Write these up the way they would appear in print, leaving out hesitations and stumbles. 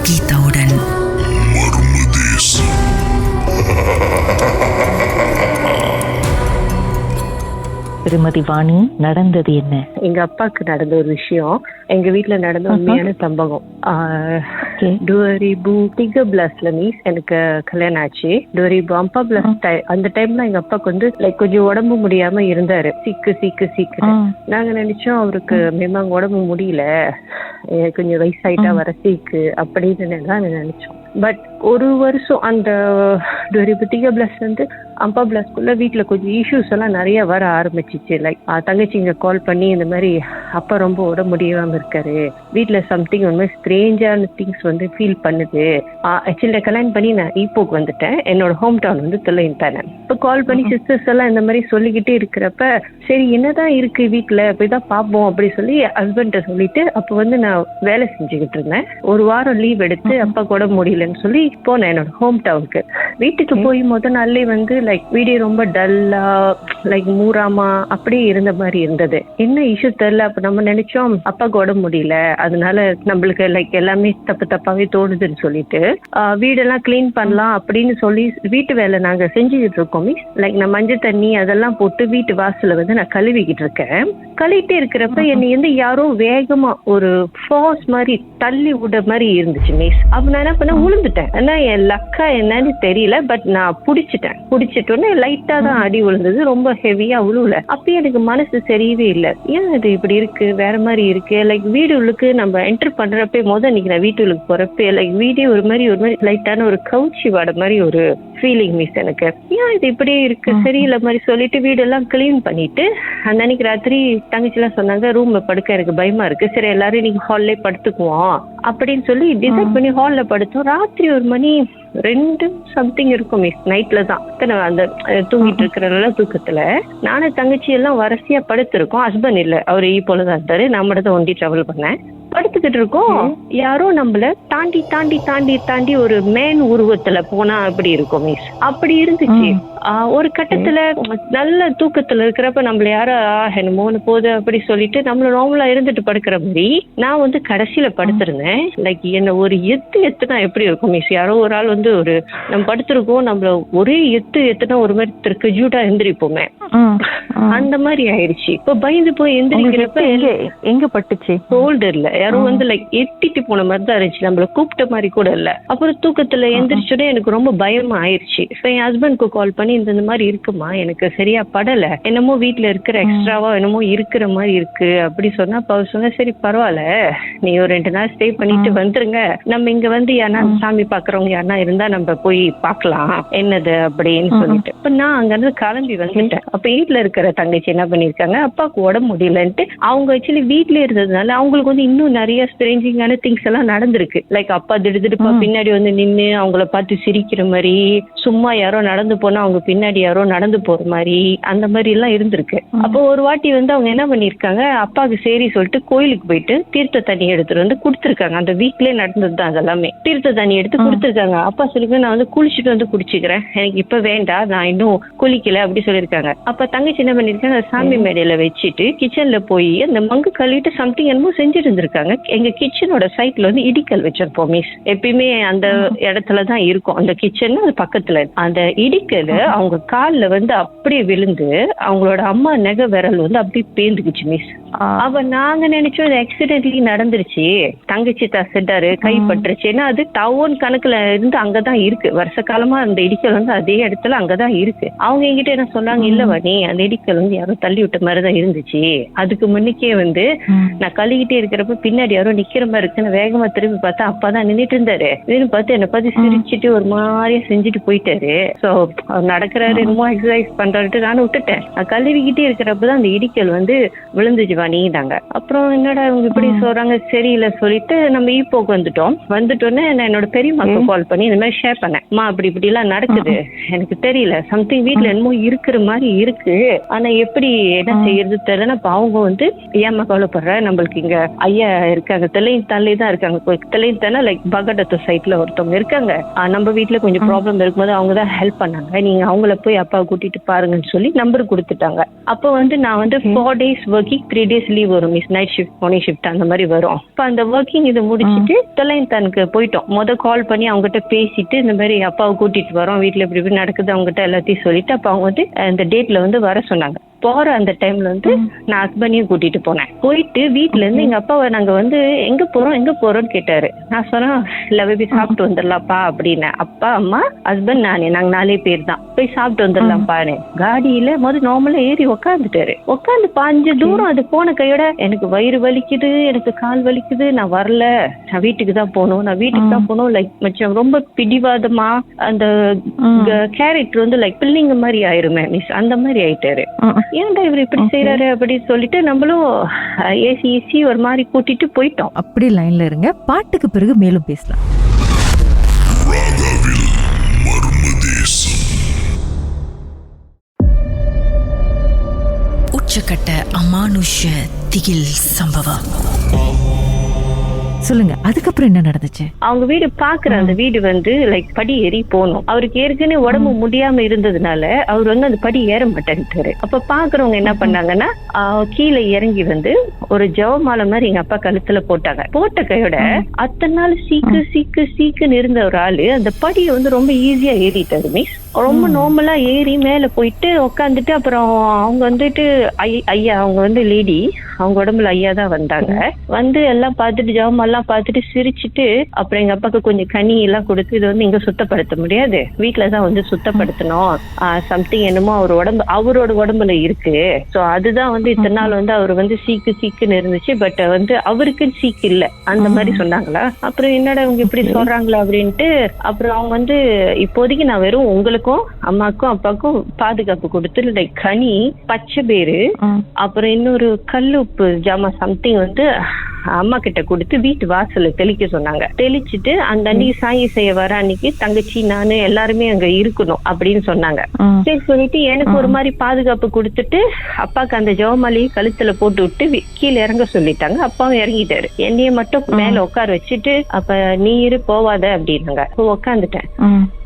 கீதாவுடன். திருமதி வாணி, நடந்தது என்ன? எங்க அப்பாவுக்கு நடந்த ஒரு விஷயம், எங்க வீட்டுல நடந்த உண்மையான சம்பவம். 2013 மீஸ் எனக்கு கல்யாணம் ஆச்சு. 2014 அந்த டைம்ல எங்க அப்பாவுக்கு வந்து கொஞ்சம் உடம்பு முடியாம இருந்தாரு. சீக்கு நாங்க நினைச்சோம் அவருக்கு மேமாங்க உடம்பு முடியல, கொஞ்சம் வயசாயிட்டா வர சீக்கு அப்படின்னு தான் நினைச்சோம். பட் ஒரு வருஷம் அந்த 2013 வந்து அப்பா பிளஸ்க்குள்ள வீட்டுல கொஞ்சம் இஷ்யூஸ் எல்லாம் நிறைய வர ஆரம்பிச்சிச்சு. தங்கச்சிங்க கால் பண்ணி இந்த மாதிரி அப்பா ரொம்ப உடம்பு முடியாம இருக்காரு, வீட்டுல சம்திங் ஒன்று ஸ்ட்ரேஞ்சான திங்ஸ் வந்து ஃபீல் பண்ணுது. ஆக்சுவலி கல்யாணம் பண்ணி நான் ஈப்போக்கு வந்துட்டேன், என்னோட ஹோம் டவுன் வந்து தில்லையிட்டானே. இப்போ கால் பண்ணி சிஸ்டர்ஸ் எல்லாம் இந்த மாதிரி சொல்லிக்கிட்டே இருக்கிறப்ப சரி என்னதான் இருக்கு வீட்டுல போய்தான் பார்ப்போம் அப்படி சொல்லி ஹஸ்பண்ட சொல்லிட்டு அப்போ வந்து நான் வேலை செஞ்சுக்கிட்டு இருந்தேன். ஒரு வாரம் லீவ் எடுத்து அப்பாக்கு உடம்பு முடியலன்னு சொல்லி போனேன் என்னோட ஹோம் டவுனுக்கு. வீட்டுக்கு போய் முதல் நாள்லயே வந்து வீடியோ ரொம்ப டல்லா மூராமா அப்படியே இருந்த மாதிரி இருந்தது. என்ன இஷ்யூ தெரியல. அப்ப நம்ம நினைச்சோம் அப்பாவுக்கு உடம்பு முடியல, அதனால நம்மளுக்கு எல்லாமே தப்பாவே தோணுதுன்னு சொல்லிட்டு வீடெல்லாம் கிளீன் பண்ணலாம் அப்படின்னு சொல்லி வீட்டு வேலை நாங்க செஞ்சுக்கிட்டு இருக்கோம். நான் மஞ்சள் தண்ணி அதெல்லாம் போட்டு வீட்டு வாசல வந்து நான் கழுவிக்கிட்டு இருக்கேன். கழுவிட்டே இருக்கிறப்ப என்னை வந்து யாரோ வேகமா ஒரு ஃபோர்ஸ் மாதிரி தள்ளி விட மாதிரி இருந்துச்சு மிஸ். அப்ப நான் என்ன பண்ண விழுந்துட்டேன். ஆனா என் லக்கா என்னன்னு தெரியல, பட் நான் புடிச்சிட்டோன்னே லைட்டா தான் அடி விழுந்தது, ரொம்ப ஹெவியா விழுல. அப்பயும் எனக்கு மனசு தெரியவே இல்லை, ஏன் இது இப்படி இருக்கு வேற மாதிரி இருக்கு. வீடு உள்ளுக்கு நம்ம என்டர் பண்றப்ப இன்னைக்கு நான் வீட்டு உள்ளுக்கு போறப்ப வீடே ஒரு மாதிரி லைட்டான ஒரு கவுச்சி வாட மாதிரி ஒரு ஃபீலிங் மிஸ் எனக்கு. ஏன் இது இப்படியே இருக்கு சரியில்லை மாதிரி சொல்லிட்டு வீடெல்லாம் கிளீன் பண்ணிட்டு அன்னைக்கு ராத்திரி தங்கச்சி எல்லாம் சொன்னாங்க ரூம்ல படுக்க எனக்கு பயமா இருக்கு, சரி எல்லாரும் இன்னைக்கு ஹால்லே படுத்துக்குவோம் அப்படின்னு சொல்லி டிசைட் பண்ணி ஹால்ல படுத்தோம். ராத்திரி 1 மணி 2 சம்திங் இருக்கும் மிஸ், நைட்ல தான் அந்த தூங்கிட்டு இருக்கிற தூக்கத்துல நானும் தங்கச்சி எல்லாம் வரிசையா படுத்திருக்கோம். ஹஸ்பண்ட் இல்ல, அவரு போலதான் இருந்தாரு, நான் மட்டும் தான் ஒண்டி டிராவல் பண்ணேன். படுத்துக்கிட்டு இருக்கோம், யாரோ நம்மள தாண்டி தாண்டி தாண்டி தாண்டி ஒரு மேன் உருவத்துல போனா அப்படி இருக்கும் மிஸ். அப்படி இருந்துச்சு. ஒரு கட்டத்துல நல்ல தூக்கத்துல இருக்கிறப்ப நம்மள யாரோ என்னமோன்னு போகுது அப்படி சொல்லிட்டு நம்மள நார்மலா இருந்துட்டு படுக்கிற மாதிரி நான் வந்து கடைசியில படுத்திருந்தேன். என்ன ஒரு எத்துனா எப்படி இருக்கும் மிஸ், யாரோ ஒரு ஆள் வந்து ஒரு நம்ம படுத்திருக்கோம், நம்மள ஒரே எத்துனா ஒரு மாதிரி திருக்கஜூட்டா எந்திரிப்போமே, அந்த மாதிரி ஆயிடுச்சு. இப்ப பயந்து போய் எந்திரிக்கிறப்ப எங்க பட்டுச்சு ஷோல்டர்ல யாரோ வந்து எட்டிட்டு போன மாதிரி தான் இருந்துச்சு, நம்மள கூப்பிட்ட மாதிரி கூட இல்ல. அப்புறம் தூக்கத்துல எந்திரிச்சோடனே எனக்கு ரொம்ப பயமா ஆயிடுச்சு. என் ஹஸ்பண்ட்க்கு கால் பண்ணி இந்த மாதிரி இருக்குமா, எனக்கு சரியா படல, என்னமோ வீட்டுல இருக்கிற எக்ஸ்ட்ராவா என்னமோ இருக்கிற மாதிரி இருக்கு அப்படி சொன்னா அவர் சொன்ன சரி பரவாயில்ல, நீ ஒரு 2 நாள் ஸ்டே பண்ணிட்டு வந்துருங்க, நம்ம இங்க வந்து யாரா சாமி பாக்குறவங்க யாரா இருந்தா நம்ம போய் பாக்கலாம் என்னது அப்படின்னு சொல்லிட்டு. இப்ப நான் அங்க இருந்து கிளம்பி வந்துட்டேன். அப்ப வீட்டுல இருக்கிற தங்கச்சி என்ன பண்ணிருக்காங்க, அப்பாவுக்கு உடம்பு முடியலன்ட்டு அவங்க ஆக்சுவலி வீட்லயே இருந்ததுனால அவங்களுக்கு வந்து இன்னும் நிறைய ஸ்ட்ரேஞ்சிங்கான திங்ஸ் எல்லாம் நடந்திருக்கு. அப்பா திடுதிடுப்பா பின்னாடி வந்து நின்னு அவங்கள பார்த்து சிரிக்கிற மாதிரி, சும்மா யாரோ நடந்து போனா அவங்க பின்னாடி யாரோ நடந்து போற மாதிரி, அந்த மாதிரி எல்லாம் இருந்திருக்கு. அப்போ ஒரு வாட்டி வந்து அவங்க என்ன பண்ணிருக்காங்க, அப்பாவுக்கு சரி சொல்லிட்டு கோயிலுக்கு போயிட்டு தீர்த்த தண்ணி எடுத்துட்டு வந்து கொடுத்துருக்காங்க. அந்த வீக்லயே நடந்ததுதான் அதெல்லாமே. தீர்த்த தண்ணி எடுத்து கொடுத்துருக்காங்க. அப்பா சொல்லிட்டு நான் வந்து குளிச்சுட்டு வந்து குடிச்சுக்கிறேன், எனக்கு இப்ப வேண்டாம், நான் இன்னும் குளிக்கல அப்படி சொல்லியிருக்காங்க. அப்ப தங்கச்சி என்ன பண்ணிருக்காங்க, சாமி மேடையில வச்சுட்டு கிச்சன்ல போய் அந்த மங்கு கழுவிட்டு சம்திங் என்னமோ செஞ்சுட்டு இருந்திருக்காங்க. எங்க கிச்சனோட சைட்ல வந்து இடிக்கல் வச்சிருப்போம் மிஸ், எப்பயுமே அந்த இடத்துலதான் இருக்கும் அந்த கிச்சன், அது பக்கத்துல. அந்த இடிக்கல் அவங்க கால்ல வந்து அப்படியே விழுந்து அவங்களோட அம்மா நெகை விரல் வந்து அப்படியே பேந்துக்குச்சு மிஸ். அவ நாங்க நினைச்சோம் இது ஆக்சிடென்ட்லி நடந்துருச்சு, தங்கச்சி தசிட்டாரு கை பட்டுருச்சு. ஏன்னா அது டவுன் கணக்குல இருந்து அங்கதான் இருக்கு, வருஷ காலமா அந்த இடிக்கல் வந்து அதே இடத்துல அங்கதான் இருக்கு. அவங்க என்கிட்ட என்ன சொன்னாங்க, இல்ல வனி அந்த இடிக்கல் வந்து யாரோ தள்ளி விட்ட மாதிரிதான் இருந்துச்சு, அதுக்கு முன்னுக்கே வந்து நான் கழுகிட்டே இருக்கிறப்ப பின்னாடி யாரோ நிக்கிற மாதிரி இருக்குன்னு வேகமா திரும்பி பார்த்தா அப்பா தான் நின்றுட்டு இருந்தாரு. பார்த்து என்னை பார்த்து சிரிச்சுட்டு ஒரு மாதிரியா செஞ்சுட்டு போயிட்டாரு. சோ அவர் நடக்கிறாரு என்னமோ எக்ஸசைஸ் பண்றாரு, நானும் விட்டுட்டேன். கழுவிக்கிட்டே இருக்கிறப்பதான் அந்த இடிக்கல் வந்து விழுந்துச்சு வாணிதாங்க. அப்புறம் என்னடா இவங்க இப்படி சொல்றாங்க சரியில்லை சொல்லிட்டு நம்ம ஈப்போக்கு வந்துட்டோன்னே நான் என்னோட பெரியம்மாக்கு கால் பண்ணி இந்த மாதிரி ஷேர் பண்ணேன், அம்மா அப்படி இப்படி எல்லாம் நடக்குது, எனக்கு தெரியல சம்திங் வீட்டுல என்னமோ இருக்கிற மாதிரி இருக்கு, ஆனா எப்படி என்ன செய்யறது தெரியல. அவங்க வந்து ஏமா கவலைப்படுற, நம்மளுக்கு இங்க ஐயா இருக்காங்க, தெலைத்தாலே தான் இருக்காங்க. தெலைத்தானா லைக் பகடத்து சைட்ல ஒருத்தவங்க இருக்காங்க. நம்ம வீட்டுல கொஞ்சம் ப்ராப்ளம் இருக்கும்போது அவங்க தான் ஹெல்ப் பண்ணாங்க. நீங்க அவங்கள போய் அப்பாவை கூட்டிட்டு பாருங்கன்னு சொல்லி நம்பர் கொடுத்துட்டாங்க. அப்போ நான் 4 days ஒர்க்கிங் 3 days லீவ் வரும் miss. Night shift morning shift அந்த மாதிரி வரும். இப்போ அந்த ஒர்க்கிங் இதை முடிச்சுட்டு தெலைத்தானுக்கு போயிட்டோம். கால் பண்ணி அவங்ககிட்ட பேசிட்டு இந்த மாதிரி அப்பாவை கூட்டிட்டு வரோம், வீட்டுல இப்படி நடக்குது அவங்ககிட்ட எல்லாத்தையும் சொல்லிட்டு அப்ப அவங்க அந்த டேட்ல வர சொன்னாங்க. போற அந்த டைம்ல நான் ஹஸ்பண்டையும் கூட்டிட்டு போனேன். போயிட்டு வீட்டுல இருந்து எங்க அப்பாவை நாங்க எங்க போறோம்னு கேட்டாரு. நான் சொன்னேன் போய் சாப்பிட்டு வந்துடலாம்ப்பா அப்படின்னு. அப்பா அம்மா ஹஸ்பண்ட் நானே, நாங்க 4 பேர் தான். போய் சாப்பிட்டு வந்துடலாம்ப்பான்னு காடியில நார்மலா ஏறி உக்காந்துட்டாரு. உக்காந்து 5 தூரம் அது போன கையோட எனக்கு வயிறு வலிக்குது, எனக்கு கால் வலிக்குது, நான் வரல, நான் வீட்டுக்கு தான் போகணும் லைக் மச்சம் ரொம்ப பிடிவாதமா அந்த கேரக்டர் லைக் பிள்ளைங்க மாதிரி ஆயிருமே மிஸ், அந்த மாதிரி ஆயிட்டாரு. ஏன்டா இவர் இப்படி செய்யறாரு அப்படின்னு சொல்லிட்டு நம்மளும் ஏசி ஒரு மாதிரி கூட்டிட்டு போயிட்டோம். அப்படி லைன்ல இருங்க, பாட்டுக்கு பிறகு மேலும் பேசலாம். உச்சக்கட்ட அமானுஷ திகில் சம்பவம். சொல்லுங்க, அதுக்கப்புறம் என்ன நடந்துச்சு? அவங்க வீடு பாக்குற அந்த வீடு லைக் படி ஏறி போகணும். அவருக்கு ஏற்கனவே உடம்பு முடியாம இருந்ததுனால அவர் அந்த படி ஏற மாட்டேன்ட்டாரு. அப்ப பாக்குறவங்க என்ன பண்ணாங்கன்னா கீழே இறங்கி ஒரு ஜவமாலை மாதிரி எங்க அப்பா கழுத்துல போட்டாங்க. போட்ட கையோட அத்தனை நாள் சீக்குன்னு இருந்த ஒரு ஆளு அந்த படியை ரொம்ப ஈஸியா ஏறிட்டாரு மிஸ். ரொம்ப நார்மலா ஏறி மேல போயிட்டு உக்காந்துட்டு அப்புறம் அவங்க ஐயா, அவங்க லேடி, அவங்க உடம்புல ஐயா தான் வந்தாங்க. எல்லாம் பார்த்துட்டு ஜவமெல்லாம் பார்த்துட்டு சிரிச்சுட்டு அப்புறம் எங்க அப்பாவுக்கு கொஞ்சம் கனி எல்லாம் கொடுத்து இது இங்க சுத்தப்படுத்த முடியாது, வீட்டுலதான் சுத்தப்படுத்தணும், சம்திங் என்னமோ அவரோட உடம்புல இருக்கு. சோ அதுதான் இத்தனை நாள் அவர் சீக்குன்னு இருந்துச்சு. பட் அவருக்கு சீக்கு இல்ல அந்த மாதிரி சொன்னாங்களா. அப்புறம் என்னடா இவங்க இப்படி சொல்றாங்களா அப்படின்ட்டு அப்புறம் அவங்க இப்போதைக்கு நான் வெறும் உங்களுக்கும் அம்மாக்கும் அப்பாவுக்கும் பாதுகாப்பு கொடுத்து லைக் கனி, பச்சை பேரு, அப்புறம் இன்னொரு கல்லுப்பு ஜாமா சம்திங் அம்மா கிட்ட கொடுத்து வீட்டு வாசல்ல தெளிக்க சொன்னாங்க. தெளிச்சுட்டு அந்த அன்னைக்கு சாங்கி செய்ய வர அன்னைக்கு தங்கச்சி நானு எல்லாருமே அங்க இருக்கணும் அப்படின்னு சொன்னாங்க. சரி சொல்லிட்டு எனக்கு ஒரு மாதிரி பாதுகாப்பு கொடுத்துட்டு அப்பாக்கு அந்த ஜவமாலையை கழுத்துல போட்டு விட்டு கீழே இறங்க சொல்லிட்டாங்க. அப்பாவும் இறங்கிட்டாரு. என்னைய மட்டும் மேல உட்கார வச்சுட்டு அப்ப நீ போவாத அப்படின்னாங்க. உட்காந்துட்டேன்.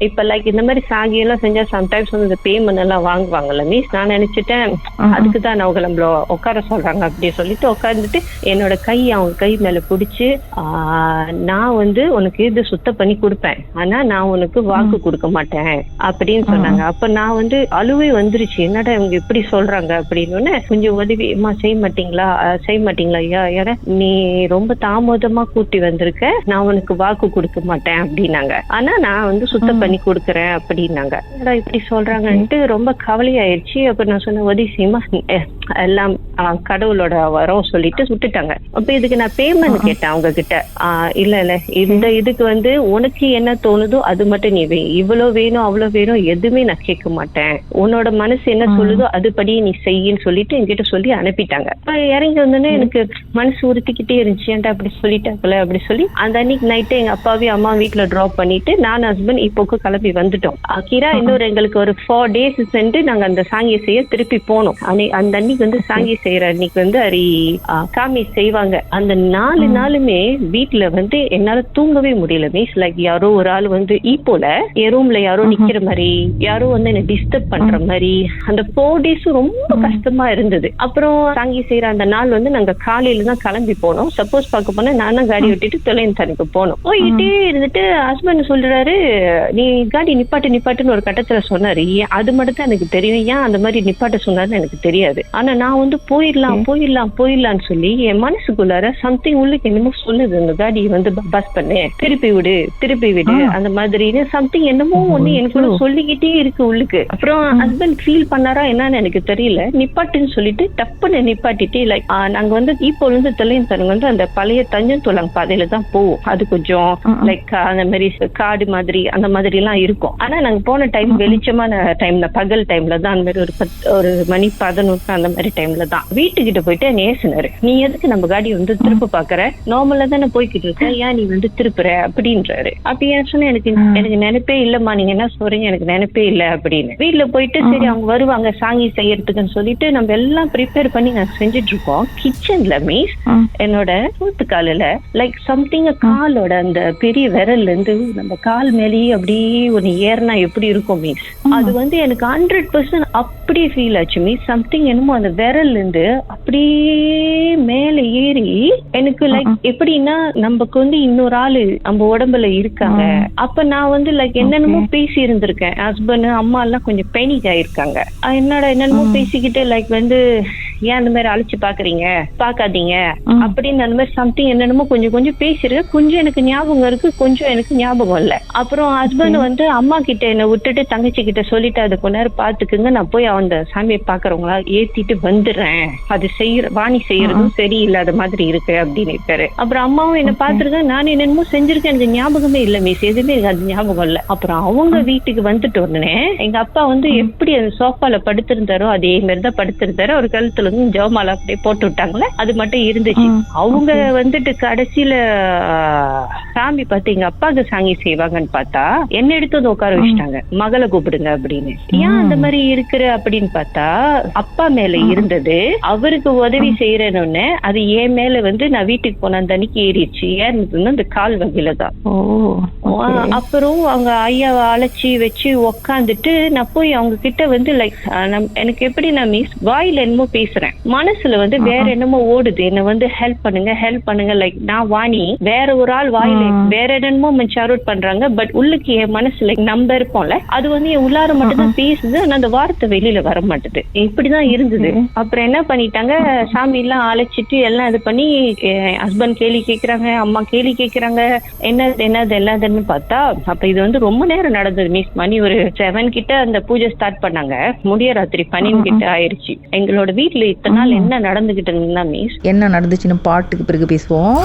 இப்ப லைக் இந்த மாதிரி சாங்கி எல்லாம் செஞ்சா சம்டைம்ஸ் இந்த பேமெண்ட் எல்லாம் வாங்குவாங்கல்ல மிஸ். நான் நினைச்சிட்டேன் அதுக்குதான் அவங்க நம்மள உட்கார சொல்றாங்க அப்படி சொல்லிட்டு உட்காந்துட்டு என்னோட அவங்க கை மேல பிடிச்சு நான் உனக்கு இது சுத்தம் பண்ணி கொடுப்பேன், ஆனா நான் உனக்கு வாக்கு கொடுக்க மாட்டேன் அப்படின்னு சொன்னாங்க. அப்ப நான் அழுவே வந்துருச்சு, என்னடா இவங்க இப்படி சொல்றாங்க அப்படின்னு. கொஞ்சம் உதவி செய்ய மாட்டீங்களா ஐயா, நீ ரொம்ப தாமதமா கூட்டி வந்திருக்க, நான் உனக்கு வாக்கு கொடுக்க மாட்டேன் அப்படின்னாங்க. ஆனா நான் சுத்தம் பண்ணி கொடுக்கறேன் அப்படின்னாங்க. இப்படி சொல்றாங்கன்ட்டு ரொம்ப கவலையாயிருச்சு. அப்ப நான் சொன்ன உதவி செய்யுமா, எல்லாம் கடவுளோட வரோம் சொல்லிட்டு சுட்டுட்டாங்க. அப்ப இதுக்கு நான் பேமெண்ட் கேட்டேன் அவங்க கிட்ட. இல்ல இந்த இதுக்கு உனக்கு என்ன தோணுதோ அது மட்டும் நீ இவ்வளவு வேணும் அவ்வளவு வேணும் எதுவுமே நான் கேட்க மாட்டேன், உன்னோட மனசு என்ன சொல்லுதோ அதுபடி நீ செய்யின்னு சொல்லிட்டு என்கிட்ட சொல்லி அனுப்பிட்டாங்க. இறங்கி வந்தோடனே எனக்கு மனசு உறுத்திக்கிட்டே இருந்துச்சு, ஏன்டா அப்படி சொல்லிட்டாங்கல்ல அப்படி சொல்லி அந்த அன்னைக்கு நைட்டு எங்க அப்பாவையும் அம்மா வீட்டுல டிராப் பண்ணிட்டு நான் ஹஸ்பண்ட் இப்போக்கு கிளம்பி வந்துட்டோம். கீரா இன்னொரு எங்களுக்கு ஒரு 4 days சென்று நாங்க அந்த சாங்கியை செய்ய திருப்பி போனோம். அந்த அன்னைக்கு சாங்கி செய்யற அன்னைக்கு அரி காமி செய்வாங்க. அந்த 4 நாளுமே வீட்டுல என்னால தூங்கவே முடியல மீன்ஸ் லைக் யாரோ ஒரு ஆள் ஈப்போல என் ரூம்ல யாரோ நிக்கிற மாதிரி, யாரோ என்ன டிஸ்டர்ப் பண்ற மாதிரி அந்த 4 days ரொம்ப கஷ்டமா இருந்தது. அப்புறம் சாங்கி செய்யற அந்த நாள் நாங்க காலையில தான் கிளம்பி போனோம். சப்போஸ் பார்க்க போனா நானும் காடி விட்டுட்டு தொலைந்தனுக்கு போனோம். போயிட்டே இருந்துட்டு ஹஸ்பண்ட் சொல்றாரு, நீ காடி நிப்பாட்டுன்னு ஒரு கட்டத்துல சொன்னாரு. அது மட்டும் தான் எனக்கு தெரியும், ஏன் அந்த மாதிரி நிப்பாட்ட சொன்னாருன்னு எனக்கு தெரியாது. ஆனா நான் போயிடலாம்னு சொல்லி என் மனசுக்குள்ளார சம்திங் உள்ளுக்கு என்னமோ சொல்லுது, இந்த காடி பஸ் பண்ணு, திருப்பி விடு அந்த மாதிரி சம்திங் என்னமோ ஒண்ணு எனக்கு சொல்லிக்கிட்டே இருக்கு உள்ளுக்கு. அப்புறம் ஹஸ்பண்ட் ஃபீல் பண்ணாரா என்னன்னு எனக்கு தெரியல, நிப்பாட்டுன்னு சொல்லிட்டு டப்புன்னு நிப்பாட்டிட்டு லைக் நாங்க இப்போ தெளிந்தனுங்க அந்த பழைய தஞ்சன்தோலங் பாதையில தான் போவோம். அது கொஞ்சம் லைக் அந்த மாதிரி காடு மாதிரி அந்த மாதிரி எல்லாம் இருக்கும். ஆனா நாங்க போன டைம் வெளிச்சமான டைம்ல, பகல் டைம்ல தான், அந்த மாதிரி ஒரு மணி 11 அந்த மாதிரி டைம்ல தான் வீட்டுக்கிட்ட போயிட்டு நேசினாரு, நீ எதுக்கு நம்ம காடி திருப்ப பாக்குற, நார்மலா தானே போய்கிட்டு இருக்க, ஏன் நீ வந்து திருப்புற அப்படின்றாரு. அப்படி ஏன் சொன்னா எனக்கு நினைப்பே இல்லம்மா, நீங்க என்ன சொல்றீங்க, எனக்கு நினைப்பே இல்ல அப்படின்னு. வீட்டுல போயிட்டு சரி அவங்க வருவாங்க சாங்கி செய்யறதுக்குன்னு சொல்லிட்டு நம்ம எல்லாம் ப்ரிப்பேர் பண்ணி நான் செஞ்சுட்டு இருக்கோம். கிச்சன்ல மீஸ் என்னோட கூத்து காலில லைக் சம்திங் காலோட அந்த பெரிய விரல்ல இருந்து நம்ம கால் மேலேயே அப்படியே ஒன்னு ஏறினா எப்படி இருக்கும் மீஸ், அது வந்து எனக்கு 100% அப்படியே ஃபீல் ஆச்சு மீஸ். சம்திங் என்னமோ அந்த விரல்ல இருந்து அப்படியே மேல ஏறி எனக்கு லைக் எப்படின்னா நமக்கு வந்து இன்னொரு ஆளு நம்ம உடம்புல இருக்காங்க. அப்ப நான் வந்து லைக் என்னென்னமோ பேசி இருந்திருக்கேன். ஹஸ்பண்ட் அம்மா எல்லாம் கொஞ்சம் பேனிக் ஆயிருக்காங்க. என்னென்னமோ பேசிக்கிட்டு லைக் வந்து ஏன் அந்த மாதிரி அழைச்சு பாக்குறீங்க, பாக்காதீங்க அப்படின்னு அந்த மாதிரி சம்திங் என்னென்னமோ கொஞ்சம் கொஞ்சம் பேசிருக்கேன். கொஞ்சம் எனக்கு ஞாபகம் இருக்கு, கொஞ்சம் எனக்கு ஞாபகம் இல்ல. அப்புறம் ஹஸ்பண்ட் வந்து அம்மா கிட்ட என்ன விட்டுட்டு தங்கச்சி கிட்ட சொல்லிட்டு அது கொஞ்ச நேரம் பாத்துக்குங்க, நான் போய் அந்த சாமியை பாக்குறவங்களா ஏத்திட்டு வந்துடுறேன், அது வாணி செய்யறதும் சரி இல்லாத மாதிரி இருக்கு அப்படின்னு இருக்காரு. அப்புறம் அம்மாவும் என்ன பாத்துருக்கேன், நான் என்னென்னமோ செஞ்சிருக்கேன், எனக்கு ஞாபகமே இல்ல மிஸ், எதுவுமே எனக்கு அது ஞாபகம் இல்ல. அப்புறம் அவங்க வீட்டுக்கு வந்துட்டு உடனே எங்க அப்பா வந்து எப்படி அந்த சோஃபால படுத்திருந்தாரோ அதே மாதிரிதான் படுத்திருந்தாரு. அவர் கழுத்துல வந்து ஜவமாலா அப்படியே போட்டு விட்டாங்களே, அது மட்டும் இருந்துச்சு. அவங்க வந்துட்டு கடைசியில சாமி பார்த்து எங்க அப்பாவுக்கு சாங்கி செய்வாங்கன்னு பார்த்தா என்ன எடுத்து வந்து உட்கார வச்சுட்டாங்க, மகளை கூப்பிடுங்க அப்படின்னு. ஏன் அந்த மாதிரி இருக்கிற அப்படின்னு பார்த்தா அப்பா மேல இருந்தது, அவருக்கு உதவி செய்யறேன்னு அது என் மேல வந்து நான் வீட்டுக்கு போன அந்த அன்னைக்கு ஏறிடுச்சு. ஏறினதுன்னு அந்த கால் வகையில தான். அப்புறம் அவங்க ஐயாவை அழைச்சி வச்சு உக்காந்துட்டு நான் போய் அவங்க கிட்ட வந்து லைக் எனக்கு எப்படி நான் மிஸ் வாயில என்னமோ பேசுறேன், மனசுல வந்து வேற என்னமோ ஓடுது, என்ன வந்து ஹெல்ப் பண்ணுங்க லைக் நான் வாணி வேற ஒரு ஆள் வாயில வேற என்னமோ ஷேர் அவுட் பண்றாங்க. பட் உள்ளுக்கு என் மனசுல நம்ம இருப்போம்ல, அது வந்து என் உள்ளார மட்டும் தான் பேசுது, ஆனா அந்த வார்த்தை வெளியில வர மாட்டுது. இப்படிதான் இருந்தது. அப்புறம் என்ன பண்ணிட்டாங்க, சாமி எல்லாம் அழைச்சிட்டு எல்லாம் இது பண்ணி ஹஸ்பண்ட் கேள்வி கேட்கறாங்க, அம்மா கேள்வி கேட்கறாங்க, என்னதுன்னு பார்த்தா அப்ப இது வந்து ரொம்ப நேரம் நடந்தது மிஸ். மணி ஒரு 7 கிட்ட அந்த பூஜை ஸ்டார்ட் பண்ணாங்க, முடிய ராத்திரி 12 கிட்ட ஆயிடுச்சு. எங்களோட வீட்டுல இத்தனை நாள் என்ன நடந்துகிட்டு இருந்தா மிஸ், என்ன நடந்துச்சுன்னு பாட்டுக்கு பிறகு பேசுவோம்.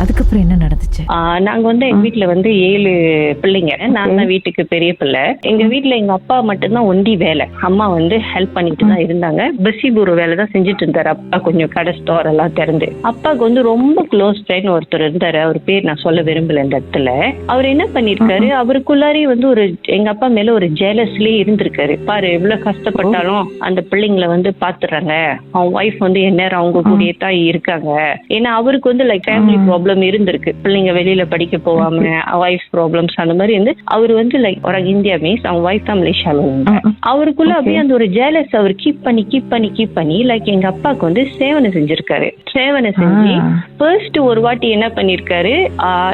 அதுக்கப்புறம் என்ன நடந்துச்சு? நாங்க வந்து எங்க வீட்டுல வந்து 7 பிள்ளைங்க, நான் தான் வீட்டுக்கு பெரிய பிள்ளை. எங்க வீட்டுல எங்க அப்பா மட்டும்தான் ஒண்டி வேலை, அம்மா வந்து ஹெல்ப் பண்ணிட்டு தான் இருந்தாங்க. பசிபூர் வேலை தான் செஞ்சுட்டு இருந்தாரு அப்பா, கொஞ்சம் கடை ஸ்டோர் எல்லாம் திறந்து. அப்பாவுக்கு வந்து ரொம்ப க்ளோஸ் ஃப்ரெண்ட் ஒருத்தர் இருந்தாரு, அவர் பேர் நான் சொல்ல விரும்பல இந்த இடத்துல. அவர் என்ன பண்ணிருக்காரு, அவருக்குள்ளாரே வந்து ஒரு எங்க அப்பா மேல ஒரு ஜெலஸ்லயே இருந்திருக்காரு. பாரு எவ்வளவு கஷ்டப்பட்டாலும் அந்த பிள்ளைங்களை வந்து பாத்துறாங்க, அவங்க ஒய்ஃப் வந்து எந்நேரம் அவங்க கூடயே தான் இருக்காங்க. ஏன்னா அவருக்கு வந்து லைக் ஃபேமிலி ப்ராப்ளம் இருந்திருக்கு, பிள்ளைங்க வெளியில படிக்க போவாம வைஃப் ப்ராப்ளம்ஸ் அந்த மாதிரி இருந்து அவர் வந்து லைக் ஒரு இந்தியா மீன்ஸ் அவங்க வைஃப் தான் மலேசியால. அவருக்குள்ள அப்படியே அந்த ஒரு ஜெலஸ் அவர் கீப் பண்ணி லைக் எங்க அப்பாவுக்கு வந்து சேவனை செஞ்சிருக்காரு. சேவனை செஞ்சு ஃபர்ஸ்ட் ஒரு வாட்டி என்ன பண்ணிருக்காரு,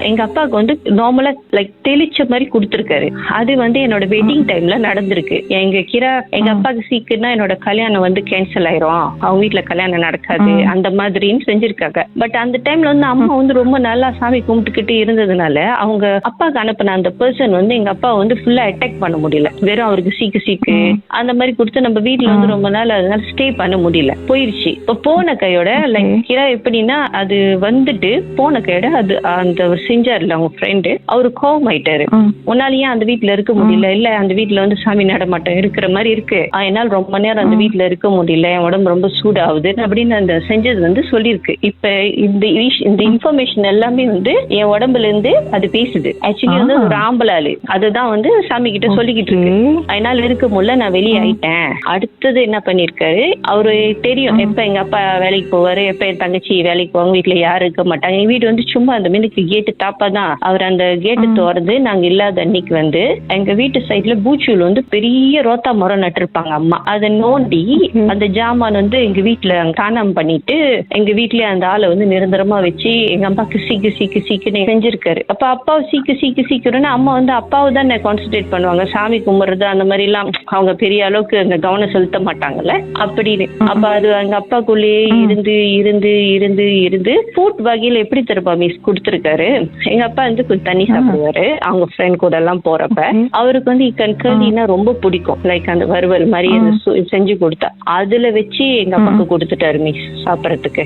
எங்க அப்பாவுக்கு வந்து நார்மலா லைக் தெளிச்ச மாதிரி கொடுத்திருக்காரு. அது வந்து என்னோட வெட்டிங் டைம்ல நடந்திருக்கு. எங்க அப்பாவுக்கு சீக்கிரம்னா என்னோட கல்யாணம் வந்து கேன்சல் ஆயிரும், அவங்க வீட்டுல கல்யாணம் நடக்காது அந்த மாதிரின்னு செஞ்சிருக்காங்க. பட் அந்த டைம்ல வந்து அம்மா வந்து ரொம்ப நல்லா சாமி கும்பிட்டுக்கிட்டு இருந்ததுனால அவங்க அப்பாவுக்கு அனுப்பின அந்த பர்சன் வந்து எங்க அப்பா வந்து ஃபுல்லா அட்டாக் பண்ண முடியல, வெறும் அவருக்கு சீக்கு அந்த மாதிரி கொடுத்து நம்ம வீட்டுல வந்து ரொம்ப நாள் அதனால ஸ்டே பண்ண முடியல, போயிருச்சு. இப்ப போன கையோட லைக் கிரா எப்படின்னா அது வந்துட்டு போன கையோட அது அந்த செஞ்சார்ல அவங்க ஃப்ரெண்டு, அவரு கோவம் ஆயிட்டாரு. உன்னாலயே அந்த வீட்டுல இருக்க முடியல, இல்ல அந்த வீட்டுல வந்து சாமி நடமாட்டம் இருக்கிற மாதிரி இருக்கு, என்னால் ரொம்ப நேரம் அந்த வீட்டுல இருக்க முடியல, என் உடம்பு ரொம்ப சூடாகுது அப்படின்னு அந்த செஞ்சது வந்து சொல்லியிருக்கு. இப்ப இந்த இன்ஃபர்மேஷன் எல்லாமே வந்து என் உடம்புல இருந்து அது பேசுது. ஆக்சுவலி வந்து ஒரு ஆம்பளாளு அதுதான் வந்து சாமி கிட்ட சொல்லிக்கிட்டு இருக்கு, அதனால இருக்க முடியல, நான் வெளியே ஆயிட்டேன். அடுத்தது என்ன பண்ணிருக்காரு, அவரு தெரியும் எப்ப எங்க அப்பா வேலைக்கு போவாரு, எப்ப என் தங்கச்சி வேலைக்கு போவாங்க, வீட்டுல யாரும் இருக்க மாட்டாங்க. எங்க வீடு வந்து சும்மா அந்த மினுக்கு கேட்டு தாப்பாதான், அவர் அந்த கேட்டு திறந்து நாங்க இல்லாத அன்னைக்கு வந்து எங்க வீட்டு சைட்ல பூச்சூல் வந்து பெரிய ரோத்தா மரம் நட்டிருப்பாங்க அம்மா, அதை நோண்டி அந்த ஜாமான் வந்து எங்க வீட்டுல காணாம பண்ணிட்டு எங்க வீட்லயே அந்த ஆளை வந்து நிரந்தரமா வச்சு எங்க அம்மாக்கு சீக்கிரம் செஞ்சிருக்காரு. அப்ப அப்பாவை சீக்கிரம்னா அம்மா வந்து அப்பாவை தான் கான்சென்ட்ரேட் பண்ணுவாங்க, சாமி கும்பிடுறது அந்த மாதிரி எல்லாம் அவங்க பெரிய அளவுக்கு அந்த கவனம் செலுத்த மாட்டாங்கல்ல அப்படின்னு. அப்ப அது எங்க அப்பாக்குள்ளேயே இருந்து ஃபுட் வகையில எப்படி தருப்பா மிஸ் கொடுத்துருக்காரு. எங்க அப்பா வந்து கொஞ்சம் தண்ணி சாப்பிடுவாரு அவங்க ஃப்ரெண்ட் கூட எல்லாம் போறப்ப. அவருக்கு வந்து கர்லினா ரொம்ப பிடிக்கும். லைக் அந்த வறுவல் மாதிரி செஞ்சு கொடுத்தா அதுல வச்சு எங்க அப்பாவுக்கு கொடுத்துட்டாரு மிஸ் சாப்பிடறதுக்கு.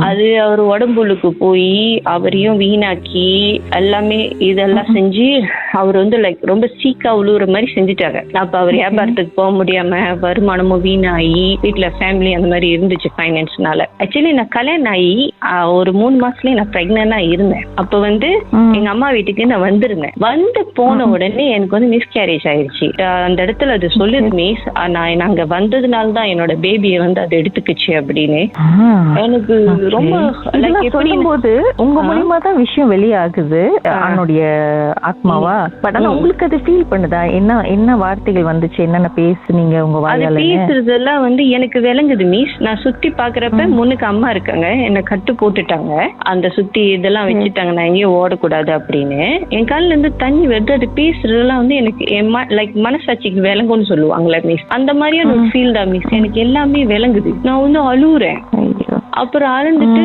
அது அவர் உடம்புக்கு போய் அவரையும் வீணாக்கி எல்லாமே இதெல்லாம் செஞ்சு அவர் வந்து லைக் ரொம்ப சீக்கா உழுவுற மாதிரி செஞ்சுட்டாங்க. அப்ப அவர் வியாபாரத்துக்கு போக முடியாம வருமானமும் வீணாகி வீட்டுல ஃபேமிலி அந்த மாதிரி இருந்துச்சு ஃபைனான்ஸ்னால. ஆக்சுவலி நான் கல்யாணம் ஆகி ஒரு 3 மாசத்துலயே நான் பிரெக்னன்டா இருந்தேன். அப்ப வந்து எங்க அம்மா வீட்டுக்கு நான் வந்திருந்தேன். வந்து போன உடனே எனக்கு வந்து மிஸ்கேரேஜ் ஆயிடுச்சு. அந்த இடத்துல அது சொல்லுது மிஸ் நாங்க வந்ததுனாலதான் என்னோட பேபியை வந்து அது எடுத்துக்கிச்சு அப்படின்னு. எனக்கு ரொம்ப போது உங்க மூலியமா தான் விஷயம் வெளியாகுது அவனுடைய ஆத்மாவா. பட் ஆனா உங்களுக்கு அது ஃபீல் பண்ணுதா? என்ன வார்த்தைகள் வந்துச்சு, என்னென்ன பேசுனீங்க உங்க வாயால? பேசுறதெல்லாம் வந்து எனக்கு விளங்குது மிஸ். நான் சுத்தி பாக்குறப்ப முன்னுக்கு அம்மா இருக்காங்க, என்ன கட்டு போட்டுட்டாங்க, அந்த சுத்தி இதெல்லாம் வச்சுட்டாங்க, நான் எங்கேயும் ஓடக்கூடாது அப்படின்னு. என் காலில இருந்து தண்ணி வருது. அது பேசுறதெல்லாம் வந்து எனக்கு லைக் மனசாட்சிக்கு விளங்கும்னு சொல்லுவாங்களே மிஸ், அந்த மாதிரியான ஒரு ஃபீல் தான் மிஸ். எனக்கு எல்லாமே விளங்குது. நான் வந்து அழுவுறேன். அப்புறம் அழுந்துட்டு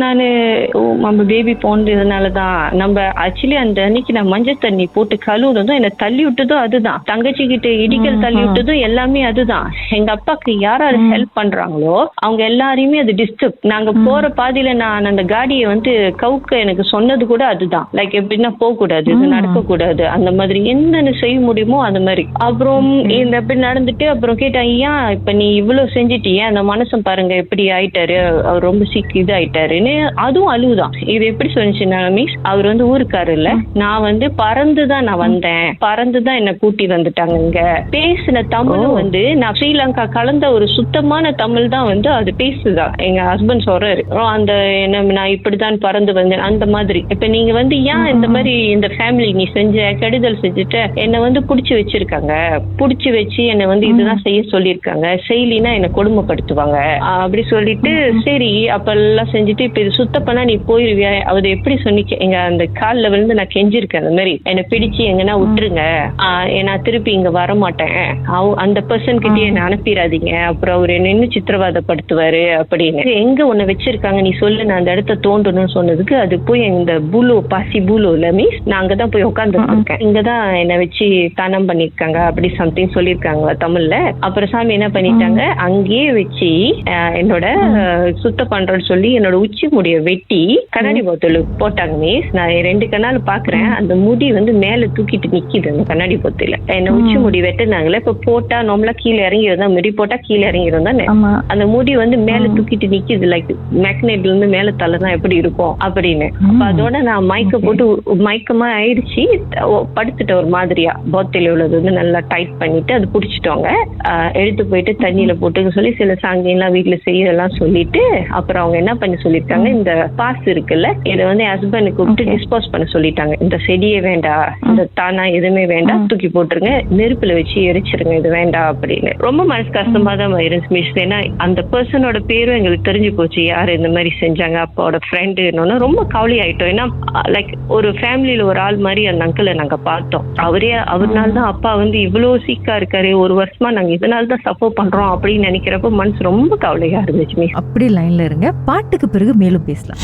நானு நம்ம பேபி போனதுனாலதான் நம்ம ஆக்சுவலி அந்த அன்னைக்கு நான் மஞ்சள் தண்ணி போட்டு கழுவுனதும் என்ன தள்ளி விட்டதும் அதுதான். தங்கச்சி கிட்ட இடிக்கல் தள்ளி விட்டதும் எல்லாமே அதுதான். எங்க அப்பாக்கு யாராரு ஹெல்ப் பண்றாங்களோ அவங்க எல்லாரையுமே அது டிஸ்டர்ப். நாங்க போற பாதியில நான் அந்த காடியை வந்து கவுக்க எனக்கு சொன்னது கூட அதுதான். லைக் எப்படின்னா போக கூடாது, இது நடக்க கூடாது, அந்த மாதிரி என்னென்ன செய்ய முடியுமோ அந்த மாதிரி. அப்புறம் இந்த எப்படி நடந்துட்டு அப்புறம் கேட்டாங்க, ஏன் இப்ப நீ இவ்வளவு செஞ்சிட்டியே, அந்த மனுஷன் பாருங்க எப்படி ஆயிட்டாரு, அவர் ரொம்ப இதாயிட்டாருன்னு. அதுவும் அழுவுதான். இது எப்படி சொன்னிச்சுன்னா மிஸ், அவர் வந்து ஊருக்காரு இல்ல, நான் வந்து பறந்துதான் நான் வந்தேன், பறந்துதான் என்ன கூட்டி வந்துட்டாங்க. இங்க பேசின தமிழும் வந்து நான் ஸ்ரீலங்கா கலந்த ஒரு சுத்தமான தமிழ் தான் வந்து அது பேசுதான். எங்க ஹஸ்பண்ட் சொல்றாரு, அந்த என்ன நான் இப்படிதான் பறந்து வந்தேன் அந்த மாதிரி. இப்ப நீங்க வந்து ஏன் இந்த மாதிரி இந்த ஃபேமிலி நீ செஞ்ச கெடுதல் செஞ்சுட்டு என்ன வந்து புடிச்சு வச்சிருக்காங்க, புடிச்சு வச்சு என்ன வந்து இதுதான் செய்ய சொல்லியிருக்காங்க, செய்யலினா என்ன கொடுமைப்படுத்துவாங்க அப்படி சொல்லிட்டு சரி அப்பெல்லாம் செஞ்சுட்டு இப்ப இது சுத்த பண்ணா நீ போயிருவியா, அது எப்படி சொன்னிக்க. எங்க அந்த கால்ல விழுந்து நான் கெஞ்சிருக்கேன், அந்த மாதிரி என்னை பிடிச்சு எங்கன்னா விட்டுருங்க, நான் திருப்பி இங்க வரமாட்டேன், அந்த பர்சன் கிட்டே என்ன அனுப்பிடாதீங்க, அப்புறம் அவர் என்ன இன்னும் சித்திரவதைப்படுத்துவாரு அப்படின்னு. எங்க உன்னை வச்சிருக்காங்க நீ சொல்லு, நான் அந்த இடத்த தோண்டணும்னு சொன்னதுக்கு அது போய் இந்த பூலோ பாசி பூலோல மீஸ் நான் அங்கதான் போய் உட்காந்துருக்கேன், இங்கதான் என்னை வச்சு தானம் பண்ணிருக்காங்க அப்படி சம்திங் சொல்லியிருக்காங்க தமிழ்ல. அப்புறம் சாமி என்ன பண்ணிட்டாங்க, அங்கேயே வச்சு என்னோட சுத்தம் பண்றேன்னு சொல்லி என்னோட உச்சி முடிய வெட்டி கண்ணாடி போத்தல் போட்டாங்க மிஸ். நான் 2 கண்ணால பாக்குறேன் அந்த முடி வந்து மேல தூக்கிட்டு நிக்குது அந்த கண்ணாடி போத்தில. என்ன உச்சி முடி வெட்டினாங்களே, இப்ப போட்டா நம்மளா கீழே இறங்கிருந்தா முடி போட்டா கீழே இறங்கிரும் தானே, அந்த முடி வந்து மேல தூக்கிட்டு நிக்குது. லைக் மேக்னெட்ல இருந்து மேல தள்ளதான் எப்படி இருக்கும் அப்படின்னு. அப்ப அதோட நான் மயக்கமா ஆயிடுச்சு, படுத்துட்ட ஒரு மாதிரியா. போத்தில உள்ளது வந்து நல்லா டைட் பண்ணிட்டு அது புடிச்சிட்டோங்க. எடுத்து போயிட்டு தண்ணியில போட்டு சொல்லி சில சாங்கியெல்லாம் வீட்டுல செய்யலாம் சொல்லிட்டு அப்புறம் அவங்க என்ன பண்ணி சொல்லிருக்காங்க, இந்த பாஸ் இருக்குல்ல இதை வந்து ஹஸ்பண்ட் கூப்பிட்டு டிஸ்போஸ் பண்ண சொல்லிட்டாங்க. இந்த செடியே வேண்டாம், இந்த தானா எதுவுமே வேண்டாம், தூக்கி போட்டுருங்க, நெருப்புல வச்சு எரிச்சிருங்க, இது வேண்டாம் அப்படின்னு. ரொம்ப மனசு கஷ்டமா தான் இருந்துச்சு மிஸ். ஏன்னா அந்த பர்சனோட பேரும் எங்களுக்கு தெரிஞ்சு போச்சு யாரு இந்த மாதிரி செஞ்சாங்க, அப்பாவோட ஃப்ரெண்டுன்னு. ரொம்ப கவலை ஆயிட்டோம். ஏன்னா லைக் ஒரு ஃபேமிலியில ஒரு ஆள் மாதிரி அந்த அங்கிளை நாங்க பார்த்தோம். அவர்னால்தான் அப்பா வந்து இவ்வளவு சீக்கா இருக்காரு, 1 வருஷமா நாங்க இதனால்தான் சப்போர்ட் பண்றோம் அப்படின்னு நினைக்கிறப்ப மனசு ரொம்ப கவலையா இருந்துச்சு மிஸ். அப்படி லைன்ல இருங்க, பாட்டுக்கு பிறகு மேலும் பேசலாம்.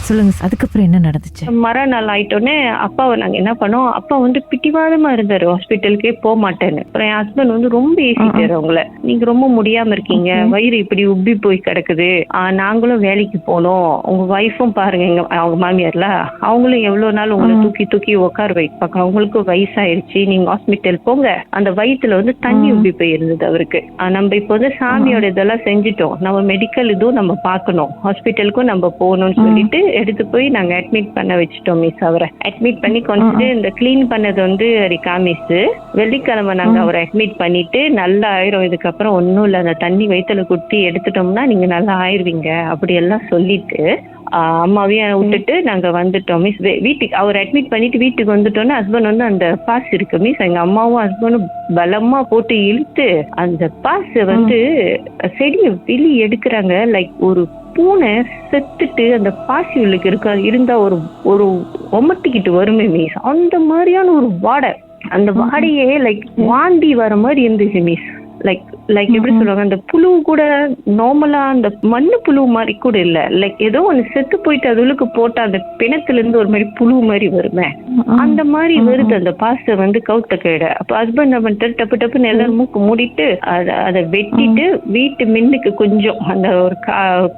சொல்லுங்க, அதுக்கப்புறம் என்ன நடந்துச்சு? மறுநாள் ஆயிட்டோன்னே அப்பாவை நாங்க என்ன பண்ணோம், அப்பா வந்து பிடிவாதமா இருந்தாரு, ஹாஸ்பிட்டலுக்கே போக மாட்டேன்னு. அப்புறம் என் ஹஸ்பண்ட் வந்து ரொம்ப ஏசிட்டாரு அவங்கள, நீங்க ரொம்ப முடியாம இருக்கீங்க, வயிறு இப்படி உப்பி போய் கிடக்குது, நாங்களும் வேலைக்கு போனோம், உங்க வைஃபும் பாருங்க, எங்க அவங்க மாமியார்ல அவங்களும் எவ்வளவு நாள் உங்களை தூக்கி தூக்கி உட்கார வைப்பாங்க, அவங்களுக்கும் வயசாயிருச்சு, நீங்க ஹாஸ்பிட்டல் போங்க. அந்த வயிற்றுல வந்து தண்ணி உப்பி போய் இருந்தது அவருக்கு. நம்ம இப்போ வந்து சாமியோட இதெல்லாம் செஞ்சுட்டோம், நம்ம மெடிக்கல் இதுவும் நம்ம பார்க்கணும், ஹாஸ்பிட்டலுக்கும் நம்ம போகணும்னு சொல்லிட்டு எடுத்து போய் நாங்க அட்மிட் பண்ண வச்சுட்டோம் மிஸ். அவரை அட்மிட் பண்ணி கொஞ்சம் இந்த கிளீன் பண்ணது வந்து ரிகா மிஸ். வெள்ளிக்கிழமை நாங்க அவரை அட்மிட் பண்ணிட்டு நல்லா ஆயிரும், இதுக்கப்புறம் ஒன்னும் இல்ல, அந்த தண்ணி வயித்துல குத்தி எடுத்துட்டோம்னா நீங்க நல்லா ஆயிருவீங்க அப்படி எல்லாம் சொல்லிட்டு அம்மாவையும் விட்டுட்டு நாங்க வந்துட்டோம் மிஸ். வீட்டுக்கு அவர் அட்மிட் பண்ணிட்டு வீட்டுக்கு வந்துட்டோம்னா ஹஸ்பண்ட் வந்து அந்த பாஸ் இருக்கு மிஸ், எங்க அம்மாவும் ஹஸ்பண்டும் பலமா போட்டு இழுத்து அந்த பாஸ் வந்து செடியை வெளியே எடுக்கிறாங்க. லைக் ஒரு பூனை செத்துட்டு அந்த பாசி உள்ளுக்கு இருந்தா ஒரு ஒமட்டிக்கிட்டு வருமே மிஸ், அந்த மாதிரியான ஒரு வாடை. அந்த வாடையே லைக் வாந்தி வர மாதிரி இருந்துச்சு மிஸ். லைக் எப்படி சொல்லுவாங்க, அந்த புழு கூட நார்மலா அந்த மண்ணு புழு மாதிரி கூட இல்ல, லைக் ஏதோ ஒண்ணு செத்து போயிட்டு அதுக்கு போட்டா அந்த பிணத்துல இருந்து ஒரு மாதிரி புழு மாதிரி வருமே, அந்த மாதிரி வருது அந்த பாச வந்து கவுத்த கைட. அப்ப ஹஸ்பண்ட் என்ன பண்ணிட்டு டப்பு டப்புன்னு எல்லாரும் மூக்கு மூடிட்டு அதை வெட்டிட்டு வீட்டு மின்னுக்கு கொஞ்சம் அந்த ஒரு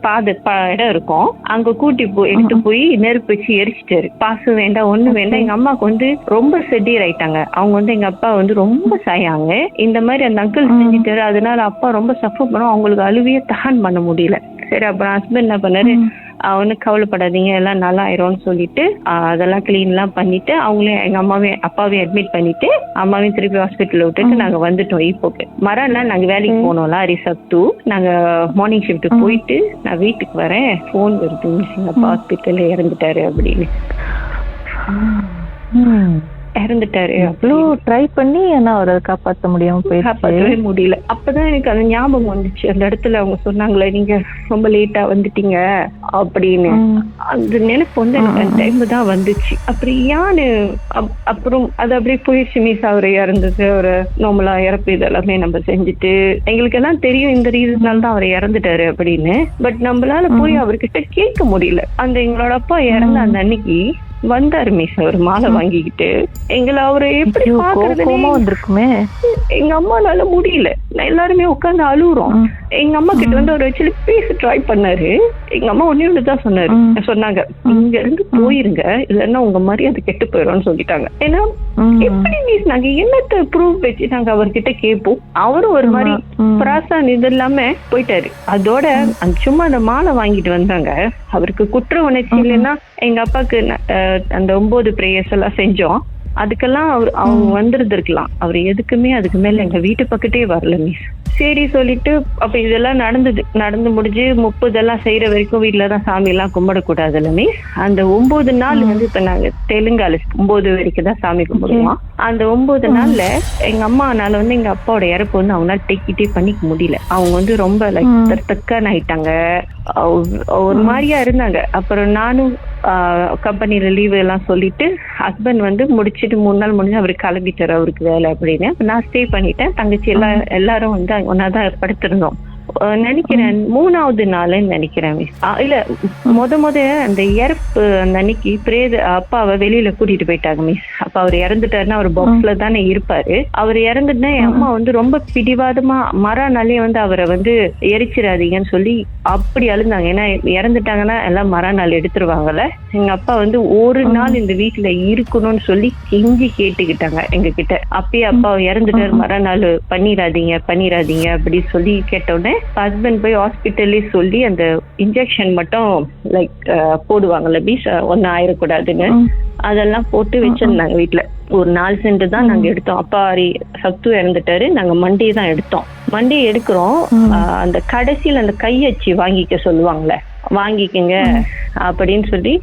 பாதை இடம் இருக்கும், அங்க கூட்டி எடுத்து போய் நெருப்பு வச்சு எரிச்சிட்டாரு. பாசம் வேண்டாம் ஒண்ணு வேண்டாம். எங்க அம்மாவுக்கு வந்து ரொம்ப செடியர் ஆயிட்டாங்க. அவங்க வந்து எங்க அப்பா வந்து ரொம்ப சாயாங்க. இந்த மாதிரி அந்த அங்கிள் செஞ்சுட்டாரு, அதனால அப்பா ரொம்ப சஃபர் பண்ணும், அவங்களுக்கு அழுவியே தகன் பண்ண முடியல. சரி, அப்புறம் ஹஸ்பண்ட் என்ன பண்ணாரு, அவனுக்கு கவலைப்படாதீங்க எல்லாம் நல்லா ஆயிரும்னு சொல்லிட்டு அதெல்லாம் கிளீன் எல்லாம் பண்ணிட்டு அவங்களே எங்க அப்பாவையும் அட்மிட் பண்ணிட்டு அம்மாவையும் திருப்பி ஹாஸ்பிட்டல்ல விட்டுட்டு நாங்க வந்துட்டோம். இப்போக்கு மறுநாள் நாங்க வேலைக்கு போனோம்ல ரிசப்டு, நாங்க மார்னிங் ஷிஃப்ட் போயிட்டு நான் வீட்டுக்கு வரேன், போன் வருது எங்க அப்பா ஹாஸ்பிட்டல்ல இறந்துட்டாரு அப்படின்னு. இறந்துட்டாரு. அவ்வளோ ட்ரை பண்ணி ஆனா அவரை காப்பாற்ற காப்பாற்றவே முடியல. அப்பதான் எனக்கு அந்த ஞாபகம் வந்துச்சு, அந்த இடத்துல அவங்க சொன்னாங்களே நீங்க ரொம்ப லேட்டா வந்துட்டீங்க அப்படின்னு. அந்த நினைப்பு வந்து எனக்கு அந்த டைம் தான் வந்துச்சு. அப்படி யானு அப்புறம் அது அப்படியே போயிடுச்சு மிஸ். அவரை இறந்தது, அவரை நார்மலா இறப்பு இதெல்லாமே நம்ம செஞ்சுட்டு எங்களுக்கு எல்லாம் தெரியும் இந்த ரீசனால தான் அவர் இறந்துட்டாரு அப்படின்னு. பட் நம்மளால போய் அவர்கிட்ட கேட்க முடியல. அந்த எங்களோட அப்பா இறந்த அந்த அன்னைக்கு வந்தாரு மிஸ், அவர் மாலை வாங்கிக்கிட்டு. எங்களை அவரை எப்படி பாக்குறதுமா வந்திருக்குமே, எங்க அம்மானால முடியல. எல்லாருமே உட்காந்து அழுகுறோம். எங்க அம்மா கிட்ட வந்து அவர் ஆக்சுவலி பேச ட்ரை பண்ணாரு. எங்க அம்மா ஒண்ணு தான் சொன்னாங்க, இங்க இருந்து போயிருங்க இல்லன்னா உங்க மரியாதை கெட்டு போயிடும்னு சொல்லிட்டாங்க. ஏன்னா எப்படி மிஸ் நாங்க என்னத்த ப்ரூஃப் வச்சு நாங்க அவர்கிட்ட கேட்போம். அவரும் ஒரு மாதிரி பிராசான் இது இல்லாம போயிட்டாரு. அதோட சும்மா அந்த மாலை வாங்கிட்டு வந்தாங்க. அவருக்கு குற்ற உணர்ச்சி இல்லைன்னா எங்க அப்பாக்கு அந்த 9 பிரேயர்ஸ் எல்லாம் செஞ்சோம், அதுக்கெல்லாம் அவங்க வந்திருந்திருக்கலாம். அவர் எதுக்குமே அதுக்கு மேல எங்க வீட்டு பக்கத்தே வரல மிஸ். சரி சொல்லிட்டு அப்ப இதெல்லாம் நடந்து முடிஞ்சு 30 எல்லாம் செய்யற வரைக்கும் வீட்டுலதான் சாமி எல்லாம் கும்பிடக்கூடாதுல்ல மிஸ். அந்த 9 நாள் வந்து இப்ப நாங்க தெலுங்கால 9 வரைக்கும் தான் சாமி கும்பிடுவோம். அந்த 9 நாள்ல எங்க அம்மானால வந்து எங்க அப்பாவோட இறப்பு வந்து அவங்களால டேக்கிட்டே பண்ணிக்க முடியல. அவங்க வந்து ரொம்ப லைக் தக்கான் ஆயிட்டாங்க, ஒரு மாதிரியா இருந்தாங்க. அப்புறம் நானும் கம்பெனில லீவு எல்லாம் சொல்லிட்டு ஹஸ்பண்ட் வந்து முடிச்சுட்டு 3 நாள் முடிஞ்சு அவருக்கு கிளம்பிட்டாரு அவருக்கு வேலை அப்படின்னு. நான் ஸ்டே பண்ணிட்டேன். தங்கச்சி எல்லாரும் வந்து ஒன்னாதான் படுத்திருந்தோம். நினைக்கிறேன் 3வது நாள்னு நினைக்கிறேன் மிஸ். இல்ல முத அந்த இறப்பு அந்த அன்னைக்கு அப்பாவை வெளியில கூட்டிட்டு போயிட்டாங்க மிஸ். அப்ப அவர் இறந்துட்டாருன்னா அவர் பாக்ஸ்ல தானே இருப்பாரு. அவர் இறந்துட்டுனா என் அம்மா வந்து ரொம்ப பிடிவாதமா மறுநாளே வந்து அவரை வந்து எரிச்சிடாதீங்கன்னு சொல்லி அப்படி அழுந்தாங்க. ஏன்னா இறந்துட்டாங்கன்னா எல்லாம் மறுநாள் எடுத்துருவாங்கல்ல. எங்க அப்பா வந்து ஒரு நாள் இந்த வீட்டுல இருக்கணும்னு சொல்லி கெஞ்சி கேட்டுக்கிட்டாங்க எங்க கிட்ட. அப்பயே அப்பா இறந்துட்டாரு மறுநாள் பண்ணிடாதீங்க அப்படி சொல்லி கேட்டோடனே ஹஸ்பண்ட் போய் ஹாஸ்பிட்டல்லே சொல்லி அந்த இன்ஜெக்ஷன் மட்டும் லைக் போடுவாங்கல்ல பீஸ் ஒன்னும் ஆயிடக்கூடாதுன்னு அதெல்லாம் போட்டு வச்சிருந்தாங்க வீட்டுல. ஒரு 4 சென்ட் தான் நாங்க எடுத்தோம். அப்பா சத்து இறந்துட்டாரு. நாங்க மண்டே தான் எடுத்தோம். மண்டே எடுக்கிறோம். அந்த கடைசியில அந்த கையச்சி வாங்கிக்க சொல்லுவாங்கல்ல, வாங்கிக்கங்க அப்படின்னு சொல்லி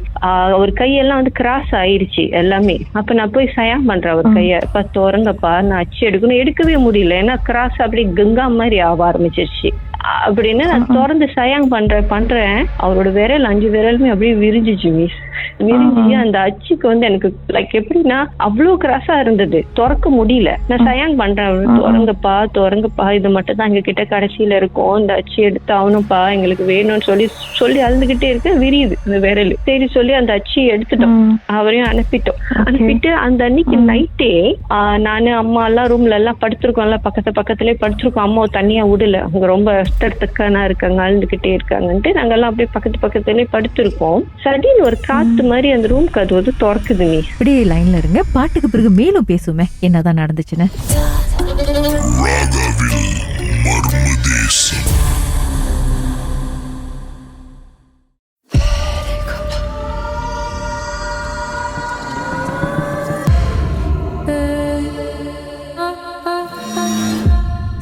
ஒரு கையெல்லாம் வந்து கிராஸ் ஆயிடுச்சு எல்லாமே. அப்ப நான் போய் சயம் பண்றேன் அவர் கைய, திறங்கப்பா நான் அச்சு எடுக்கவே முடியல. ஏன்னா கிராஸ் அப்படி கங்கா மாதிரி ஆக ஆரம்பிச்சிருச்சு அப்படின்னு நான் திறந்து சயம் பண்றேன். அவரோட விரல் 5 விரலுமே அப்படியே விரிஞ்சிச்சு மிஸ். விரிஞ்சு அந்த அச்சுக்கு வந்து எனக்கு லைக் எப்படின்னா அவ்வளவு கிராஸா இருந்தது, திறக்க முடியல. நான் சயாங் பண்றேன், திறங்கப்பா இது மட்டும் தான் எங்க கிட்ட கடைசியில இருக்கும், இந்த அச்சு எடுத்து ஆகணும்ப்பா எங்களுக்கு வேணும்னு சொல்லி அழுதுகிட்டே இருக்க. விரியுது அந்த விரல். சரி சொல்லி அந்த அச்சு எடுத்துட்டோம், அவரையும் அனுப்பிட்டு அந்த அன்னைக்கு நைட்டே நானு அம்மா எல்லாம் ரூம்ல எல்லாம் படுத்திருக்கோம்ல, பக்கத்துலயே படுத்திருக்கோம். அம்மாவை தனியா விடல, அவங்க ரொம்ப தக்கானா இருக்காங்க, அழுதுகிட்டே இருக்காங்கன்ட்டு நாங்கெல்லாம் அப்படியே பக்கத்துலயே படுத்திருக்கோம். சடின்னு ஒரு காத்து மாதிரி அந்த ரூம் கதவு வந்து திறக்குது. நீ இப்படியே லைன்ல இருங்க, பாட்டுக்கு பிறகு மேலும் பேசுமே என்னதான் நடந்துச்சுன்னு.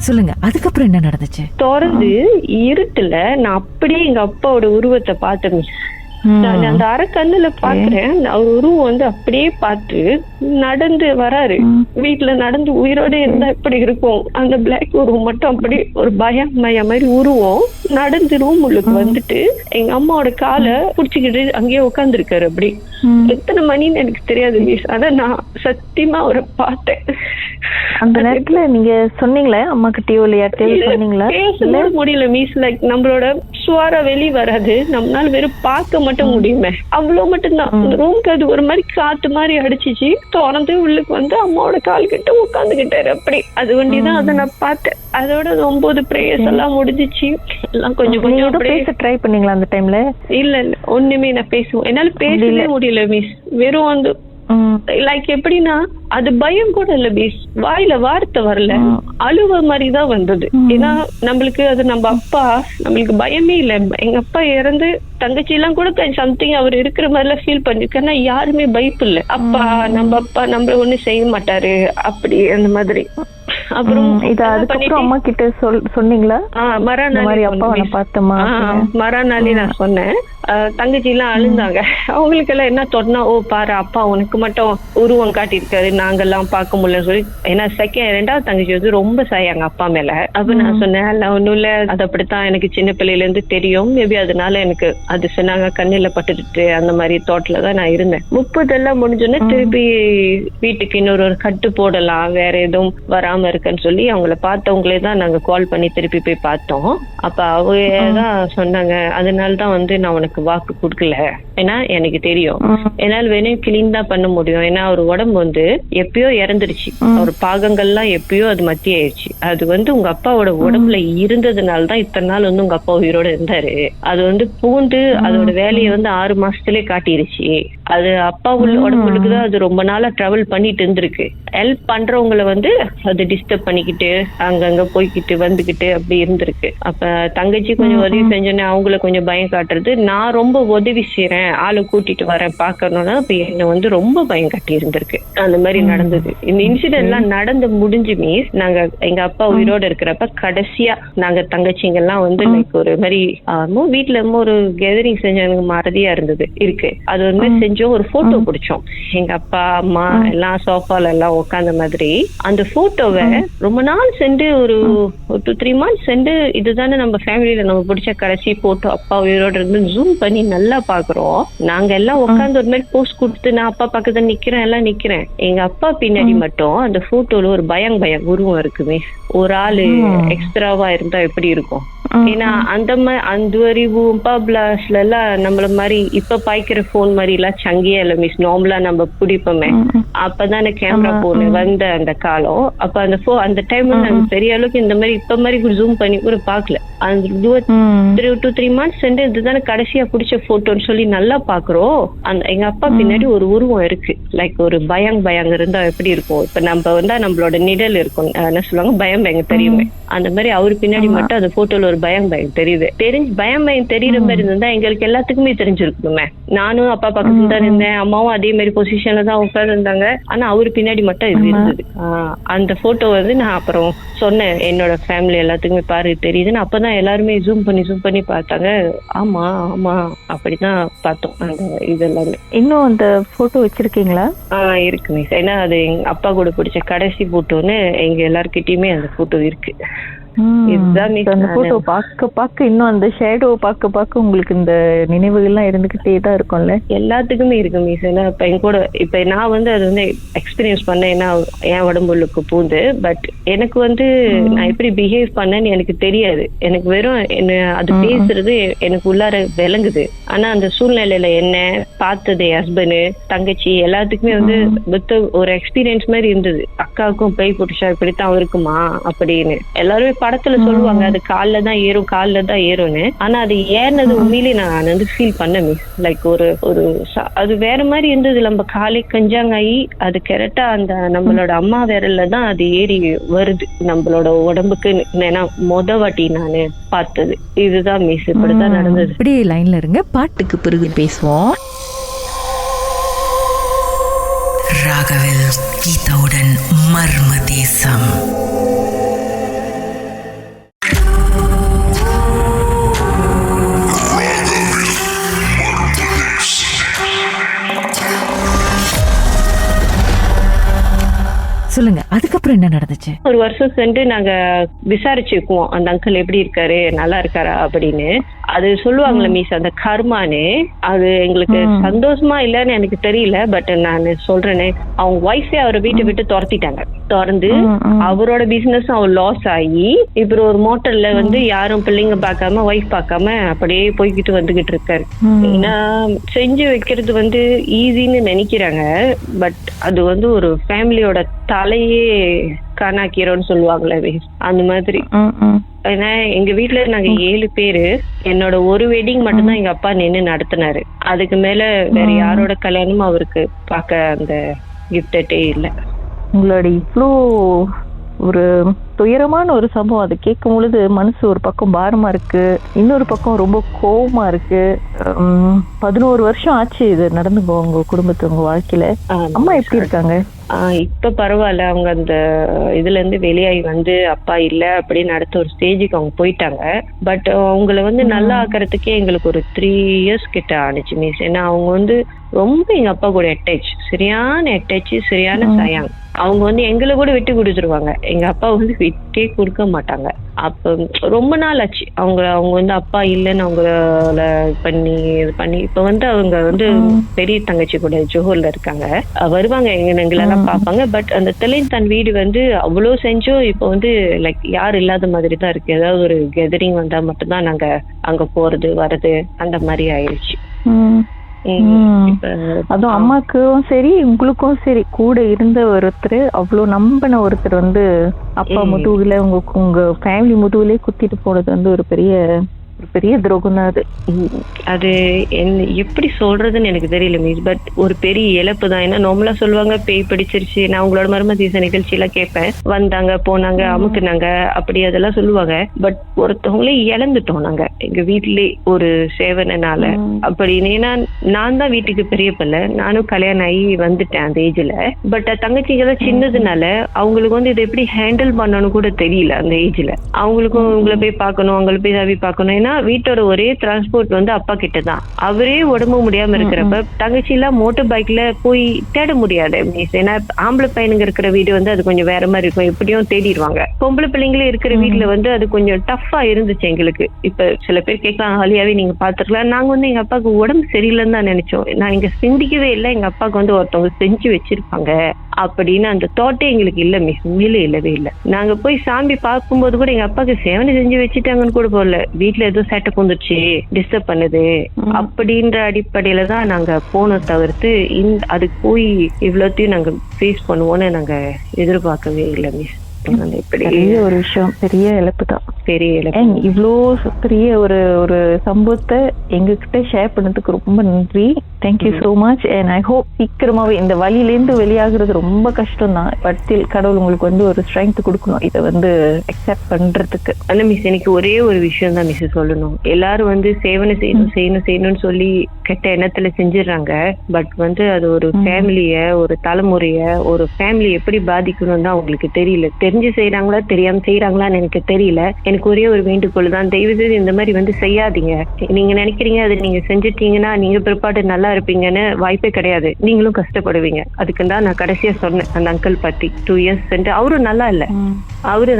சொல்லுங்க, அதுக்கப்புறம் என்ன நடந்துச்சு? திறந்து இருட்டுல நான் அப்படியே எங்க அப்பாவோட உருவத்தை பார்த்தேன் மிஸ். நான் அந்த அரை கண்ணுல பாக்குறேன், அவர் உருவம் வந்து அப்படியே பார்த்து நடந்து வராரு. வீட்டுல நடந்து உயிரோட இருந்தா எப்படி இருக்கும், அந்த பிளாக் உருவம் மட்டும் அப்படி ஒரு பயமய மாதிரி உருவம் நடந்து ரூம் உள்ளுக்கு வந்துட்டு எங்க அம்மாவோட காலை புடிச்சுக்கிட்டு அங்கேயே உட்கார்ந்து இருக்காரு. அப்படி எத்தனை மணின்னு எனக்கு தெரியாது மிஸ், அதான் நான் சத்தியமா அவரை பார்த்தேன். அந்த நேரத்துல நீங்க சொன்னீங்களா அம்மா கிட்டயோ இல்லையா சொன்னீங்களா? பேசவே முடியல மிஸ். லைக் நம்மளோட சுவார வெளி வராது, நம்மளால வெறும் பார்க்க மட்டும் முடியுமே, அவ்வளவு மட்டும்தான். ரூம்க்கு அது ஒரு மாதிரி காத்து மாதிரி அடிச்சிச்சு. திறந்து உள்ளுக்கு வந்து அம்மாவோட கால் கிட்ட உட்காந்துக்கிட்டாரு. அப்படி அது வண்டிதான் அதை நான் பார்த்தேன். அதோட 9 பிரேயர்ஸ் எல்லாம் முடிஞ்சிச்சு. எல்லாம் கொஞ்சம் கொஞ்சம் பேச ட்ரை பண்ணீங்களா அந்த டைம்ல? இல்ல ஒண்ணுமே நான் பேசுவோம், என்னால பேசவே முடியல மிஸ். வெறும் வந்து லைக் எப்படின்னா அது பயம் கூட இல்ல மிஸ், வாயில வார்த்தை வரல, அழுவ மாதிரிதான் வந்தது. ஏன்னா நம்மளுக்கு அது நம்ம அப்பா, நம்மளுக்கு பயமே இல்ல. எங்க அப்பா இறந்து தங்கச்சி எல்லாம் கூட சம்திங் அவர் இருக்கிற மாதிரி எல்லாம் ஃபீல் பண்ணிருக்கேன்னா யாருமே பயப்பில்ல. அப்பா நம்ம அப்பா நம்மள ஒண்ணு செய்ய மாட்டாரு அப்படி அந்த மாதிரி. அப்புறம் அதுக்கப்புறம் அம்மா கிட்ட சொன்னீங்களா? மறுநாளே நான் சொன்னேன். தங்கச்சி எல்லாம் அழுந்தாங்க. அவங்களுக்கு எல்லாம் என்ன தோணுனா, ஓ பாரு அப்பா உனக்கு மட்டும் உருவம் காட்டியிருக்காரு, நாங்கெல்லாம் பார்க்க முடியலன்னு சொல்லி. ஏன்னா ரெண்டாவது தங்கச்சி வந்து ரொம்ப சாயாங்க அப்பா மேல. அப்ப நான் சொன்னேன், இல்ல ஒண்ணும் இல்ல, அது அப்படித்தான், எனக்கு சின்ன பிள்ளையில இருந்து தெரியும், மேபி அதனால எனக்கு அது சொன்னாங்க, கண்ணில பட்டுட்டு அந்த மாதிரி தோட்டல தான் நான் இருந்தேன். 30 எல்லாம் முடிஞ்சோன்னே திருப்பி வீட்டுக்கு இன்னொரு கட்டு போடலாம், வேற எதுவும் வராம இருக்குன்னு சொல்லி அவங்கள பார்த்தவங்களே தான் நாங்க கால் பண்ணி திருப்பி போய் பார்த்தோம். அப்ப அவங்க தான் சொன்னாங்க, அதனாலதான் வந்து நான் உனக்கு வாக்கு கொடுக்கல, ஏன்னா எனக்கு தெரியும் என்னால் வேணும் கிளீன் தான் பண்ண முடியும். ஏன்னா அவர் உடம்பு வந்து எப்பயோ இறந்துருச்சு, அவர் பாகங்கள்லாம் எப்பயோ அது மத்தி ஆயிடுச்சு. அது வந்து உங்க அப்பாவோட உடம்புல இருந்ததுனாலதான் இத்தனை நாள் வந்து உங்க அப்பா உயிரோட இருந்தாரு. அது வந்து பூண்டு அதோட வேலையை வந்து 6 மாசத்துலயே காட்டிருச்சு. அது அப்பா உடம்புக்கு தான் அது ரொம்ப நாளா டிராவல் பண்ணிட்டு இருந்திருக்கு. ஹெல்ப் பண்றவங்களை வந்து அது டிஸ்டர்ப் பண்ணிக்கிட்டு அங்கங்க போய்கிட்டு வந்துகிட்டு அப்படி இருந்திருக்கு. அப்ப தங்கச்சி கொஞ்சம் உதவி செஞ்சோன்னே அவங்கள கொஞ்சம் பயம் காட்டுறது, நான் ரொம்ப உதவி செய்யறேன், ஆளு கூட்டிட்டு வரேன் பாக்கணும்னா இப்ப என்ன வந்து ரொம்ப பயம் காட்டி இருந்திருக்கு. அந்த மாதிரி நடந்தது. இந்த இன்சிடென்ட் எல்லாம் நடந்து முடிஞ்சு மீஸ் நாங்க எங்க அப்பா உயிரோட இருக்கிறப்ப கடைசியா நாங்க தங்கச்சிங்க எல்லாம் வந்து லைக் ஒரு மாதிரி வீட்டுல ஒரு கேதரிங் செஞ்ச எனக்கு மறதியா இருந்தது இருக்கு. அது வந்து செஞ்சோம், ஒரு போட்டோ பிடிச்சோம் எங்க அப்பா அம்மா எல்லாம் சோஃபால எல்லாம் உட்காந்த மாதிரி. அந்த போட்டோவை ரொம்ப நாள் சென்று ஒரு 2-3 months சென்று இதுதானே நம்ம ஃபேமிலியில நம்ம பிடிச்ச கடைசி போட்டோ, அப்பா உயிரோட இருந்து ஜூம் பண்ணி நல்லா பாக்குறோம். நாங்க எல்லாம் உட்காந்து ஒரு மாதிரி போஸ்ட் கொடுத்து நான் அப்பா பக்கத்துல நிக்கிறேன், எல்லாம் நிக்கிறேன். எங்க அப்பா பின்னாடி மட்டும் அந்த போட்டோல ஒரு பயம் உருவம் இருக்குமே, ஒரு ஆளு எக்ஸ்ட்ராவா இருந்தா எப்படி இருக்கும். ஏன்னா அந்த பிளாஸ்ல எல்லாம் நம்மள மாதிரி இப்ப பாய்க்கிற போன் மாதிரி எல்லாம் சங்கியா இல்ல மிஸ், நார்மலா நம்ம பிடிப்போமே, அப்பதானே கேமரா போன் வந்த அந்த காலம். அப்ப அந்த டைம்ல நாங்க பெரிய அளவுக்கு இந்த மாதிரி இப்ப மாதிரி ஜூம் பண்ணி கூட பாக்கல. அந்த 2-3 months சென்று இதுதானே கடைசியா பிடிச்ச போட்டோன்னு சொல்லி நல்லா பாக்குறோம். அந்த எங்க அப்பா பின்னாடி ஒரு உருவம் இருக்கு, லைக் ஒரு பயம் இருந்தா எப்படி இருக்கும். இப்ப நம்ம வந்தா நம்மளோட நிழல் இருக்கும், என்ன சொல்லுவாங்க பயம் தெரியுமே, அந்த மாதிரி அவரு பின்னாடி மட்டும் அந்த போட்டோல ஒரு பயம் தெரியுது. பயம் தெரியுற மாதிரி இருந்தா எங்களுக்கு எல்லாத்துக்குமே தெரிஞ்சிருக்குமே. நானும் அப்பா பக்கத்துல தான் இருந்தேன், அம்மாவும் அதே மாதிரி பொசிஷன்ல தான் உட்கார்ந்து இருந்தாங்க. ஆனா அவரு பின்னாடி மட்டும் இது இருந்தது. அந்த போட்டோ வந்து நான் அப்புறம் சொன்னேன் என்னோட ஃபேமிலி எல்லாத்துக்குமே பாரு தெரியுதுன்னு. அப்பதான் எல்லாருமே ஜூம் பண்ணி பார்த்தாங்க. ஆமா ஆமா அப்படிதான் பார்த்தோம் அந்த இதெல்லாமே. இன்னும் அந்த போட்டோ வச்சிருக்கீங்களா? இருக்கு மிஸ். ஏன்னா அது எங்க அப்பா கூட பிடிச்ச கடைசி போட்டோன்னு எங்க எல்லார்கிட்டயுமே அந்த போட்டோ இருக்கு. அந்த போட்டோ பார்க்க இன்னும் அந்த ஷேடோ பார்க்க உங்களுக்கு இந்த நினைவுகள் எல்லாம் இருந்துகிட்டே தான் இருக்கும்ல. எல்லாத்துக்குமே இருக்கு மிஸ். ஏன்னா இப்ப நான் வந்து அது வந்து எக்ஸ்பீரியன்ஸ் பண்ணேன், ஏன்னா என் உடம்புக்கு பூந்து. பட் எனக்கு வந்து நான் எப்படி பிஹேவ் பண்ணேன்னு எனக்கு தெரியாது. எனக்கு வெறும் என்ன அது பேசுறது எனக்கு உள்ளார விளங்குது. ஆனா அந்த சூழ்நிலையில என்ன பார்த்தது ஹஸ்பண்ட் தங்கச்சி எல்லாத்துக்குமே வந்து ஒரு எக்ஸ்பீரியன்ஸ் மாதிரி இருந்தது. அக்காவுக்கும் பேய் பிடிச்சா இப்படித்தான் இருக்குமா அப்படின்னு எல்லாருமே படத்துல சொல்லுவாங்க, அது கால்ல தான் ஏறும்னு. ஆனா அது ஏறினது உண்மையிலே நான் வந்து ஃபீல் பண்ணேன் மிஸ். லைக் ஒரு அது வேற மாதிரி இருந்தது. நம்ம காலை கஞ்சாங்காயி அது கரெக்டா அந்த நம்மளோட அம்மா விரல்ல தான் அது ஏறி வருது நம்மளோட உடம்புக்கு. ஏன்னா வாட்டி நானு பார்த்தது இதுதான் மிஸ். இப்படிதான் நடந்தது. இப்படி லைன்ல இருங்க, பாட்டுக்கு பிறகு பேசுவோம். ராகவில் கீதாவுடன் மர்ம தேசம். அதுக்கப்புறம் என்ன நடந்துச்சு? ஒரு வருஷம் சென்று நாங்க விசாரிச்சுக்குவோம் அந்த அங்கிள் எப்படி இருக்காரு, நல்லா இருக்காரா அப்படின்னு. அது சொல்லுவாங்கல்ல மிஸ், அந்த கர்மானு. அது எங்களுக்கு சந்தோஷமா இல்லன்னு எனக்கு தெரியல. பட் நான் சொல்றேனே, அவங்க ஒய்ஃபே அவரை வீட்டை விட்டு துரத்திட்டாங்க. திறந்து அவரோட பிசினஸ் அவர் லாஸ் ஆகி இப்ப ஒரு மோட்டர்ல வந்து யாரும் பிள்ளைங்க பார்க்காம ஒய்ஃப் பார்க்காம அப்படியே போய்கிட்டு வந்துகிட்டு இருக்காரு. ஏன்னா செஞ்சு வைக்கிறது வந்து ஈஸின்னு நினைக்கிறாங்க. பட் அது வந்து ஒரு ஃபேமிலியோட தலையே காணாக்கிறோன்னு சொல்லுவாங்களே, அந்த மாதிரி. ஏன்னா எங்க வீட்டுல நாங்க 7 பேரு. என்னோட ஒரு வெட்டிங் மட்டும்தான் எங்க அப்பா நின்று நடத்தினாரு. அதுக்கு மேல வேற யாரோட கல்யாணமும் அவருக்கு பார்க்க அந்த கிஃப்டே இல்லை. உங்களோட இவ்வளோ ஒரு துயரமான ஒரு சம்பவம், அதை கேட்கும் பொழுது மனசு ஒரு பக்கம் பாரமா இருக்கு, இன்னொரு பக்கம் ரொம்ப கோவமா இருக்கு. 11 வருஷம் ஆச்சு இது நடந்து உங்க குடும்பத்து உங்க வாழ்க்கையில. அம்மா எப்படி இருக்காங்க? இப்ப பரவாயில்ல. அவங்க அந்த இதுல இருந்து வெளியாகி வந்து அப்பா இல்ல அப்படின்னு அடுத்த ஒரு ஸ்டேஜுக்கு அவங்க போயிட்டாங்க. பட் அவங்கள வந்து நல்லா ஆக்கிறதுக்கே எங்களுக்கு ஒரு 3 இயர்ஸ் கிட்ட ஆனிச்சு மிஸ். ஏன்னா அவங்க வந்து ரொம்ப எங்க அப்பா கூட சரியான சரியான சயாங். அவங்க வந்து எங்களை கூட விட்டு கொடுத்துருவாங்க, எங்க அப்பா வந்து விட்டே கொடுக்க மாட்டாங்க. அப்ப ரொம்ப நாள் ஆச்சு அவங்க வந்து அப்பா இல்லைன்னு அவங்கள இது பண்ணி இப்ப வந்து அவங்க வந்து பெரிய தங்கச்சி கூட ஜோஹர்ல இருக்காங்க. வருவாங்க, எங்களெல்லாம் பார்ப்பாங்க. பட் அந்த தன் வீடு வந்து அவ்வளவு செஞ்சும் இப்ப வந்து லைக் யாரும் இல்லாத மாதிரி தான் இருக்கு. ஏதாவது ஒரு கெதரிங் வந்தா மட்டும்தான் நாங்க அங்க போறது வர்றது அந்த மாதிரி ஆயிடுச்சு. அதுவும் அம்மாக்கும் சரி உங்களுக்கும் சரி கூட இருந்த ஒருத்தர், அவ்வளவு நம்பின ஒருத்தர் வந்து அப்பா முதுகுல உங்க ஃபேமிலி முதுகுலே குத்திட்டு போனது வந்து ஒரு பெரிய துரோகம் தான் அது. அது எப்படி சொல்றதுன்னு எனக்கு தெரியல மிஸ். பட் ஒரு பெரிய இழப்பு தான். ஏன்னா நார்மலா சொல்லுவாங்க பேய் பிடிச்சிருச்சு. நான் உங்களோட மர்ம தீச நிகழ்ச்சி எல்லாம் கேட்பேன், வந்தாங்க போனாங்க அமுக்குனாங்க அப்படி அதெல்லாம் சொல்லுவாங்க. பட் ஒருத்தவங்களே இழந்துட்டோம் நாங்க எங்க வீட்லயே ஒரு சேவனால அப்படின்னு. ஏன்னா நான் தான் வீட்டுக்கு பெரிய பிள்ளை, நானும் கல்யாணம் ஆகி வந்துட்டேன் அந்த ஏஜ்ல. பட் தங்கச்சிங்க தான் சின்னதுனால அவங்களுக்கு வந்து இதை எப்படி ஹேண்டில் பண்ணணும் கூட தெரியல அந்த ஏஜ்ல. அவங்களுக்கும் உங்களை போய் பார்க்கணும், அவங்களை போய் தவி பார்க்கணும். வீட்டோட ஒரே டிரான்ஸ்போர்ட் வந்து அப்பா கிட்ட தான். அவரே உடம்பு முடியாம இருக்கிறப்ப தங்கச்சி எல்லாம் மோட்டர் பைக்ல போய் தேட முடியாது. ஏன்னா ஆம்பளை பையனுங்க இருக்கிற வீடு வந்து அது கொஞ்சம் வேற மாதிரி இருக்கும், எப்படியும் தேடிடுவாங்க. பொம்பளை பிள்ளைங்களே இருக்கிற வீட்டுல வந்து அது கொஞ்சம் டஃபா இருந்துச்சு எங்களுக்கு. இப்ப சில பேர் கேட்கலாம், ஹாலியாவே நீங்க பாத்துருக்கலாம். நாங்க வந்து எங்க அப்பாவுக்கு உடம்பு சரியில்லைன்னு தான் நினைச்சோம். நான் இங்க சிந்திக்கவே இல்லை எங்க அப்பாவுக்கு வந்து ஒருத்தவங்க செஞ்சு வச்சிருப்பாங்க அப்படின்னு அந்த தோட்டே எங்களுக்கு இல்ல மிஸ். உண்மையிலே இல்லவே இல்லை. நாங்க போய் சாமி பார்க்கும்போது கூட எங்க அப்பாவுக்கு சேவனை செஞ்சு வச்சுட்டாங்கன்னு கூட போகல. வீட்டுல ஏதோ சேட்டை வந்துச்சு, டிஸ்டர்ப் பண்ணுது அப்படின்ற அடிப்படையில தான் நாங்க போனோம். தவிர்த்து அதுக்கு போய் இவ்வளோத்தையும் நாங்க ஃபேஸ் பண்ணுவோம்னு நாங்க எதிர்பார்க்கவே இல்லை மிஸ். பெரிய ஒரு விஷயம், பெரிய இழப்பு தான், பெரிய இழப்பு. இவ்வளோ பெரிய ஒரு சம்பவத்தை எங்ககிட்ட ஷேர் பண்ணதுக்கு ரொம்ப நன்றி. Thank you so much. And I hope சீக்கிரமாவே இந்த வழியிலேருந்து வெளியாகிறது ரொம்ப கஷ்டம் தான். பட் கடவுள் உங்களுக்கு வந்து ஒரு ஸ்ட்ரென்த் கொடுக்கணும் இதை வந்து அக்செப்ட் பண்றதுக்கு. ஆனா மிஸ் எனக்கு ஒரே ஒரு விஷயம் தான் மிஸ் சொல்லணும். எல்லாரும் வந்து சேவனை செய்யணும்னு சொல்லி கெட்ட எண்ணத்துல செஞ்சிடறாங்க. பட் வந்து அது ஒரு ஃபேமிலிய, ஒரு தலைமுறைய, ஒரு ஃபேமிலி எப்படி பாதிக்கணும் தான் அவங்களுக்கு தெரியல. தெரிஞ்சு செய்யறாங்களா தெரியாம செய்யறாங்களான்னு எனக்கு தெரியல. எனக்கு ஒரே ஒரு வேண்டுகோள் தான், தயவு செய்து இந்த மாதிரி வந்து செய்யாதீங்க. நீங்க நினைக்கிறீங்க அது நீங்க செஞ்சுட்டீங்கன்னா நீங்க பிற்பாடு நல்லா இருப்பீங்கன்னு, வாய்ப்பே கிடையாது. நீங்களும் கஷ்டப்படுவீங்க. அதுக்கு தான் நான் கடைசியா சொன்னேன் அந்த அங்கிள் பத்தி. 2 இயர்ஸ் சென்று அவரும் நல்லா இல்ல. அவரு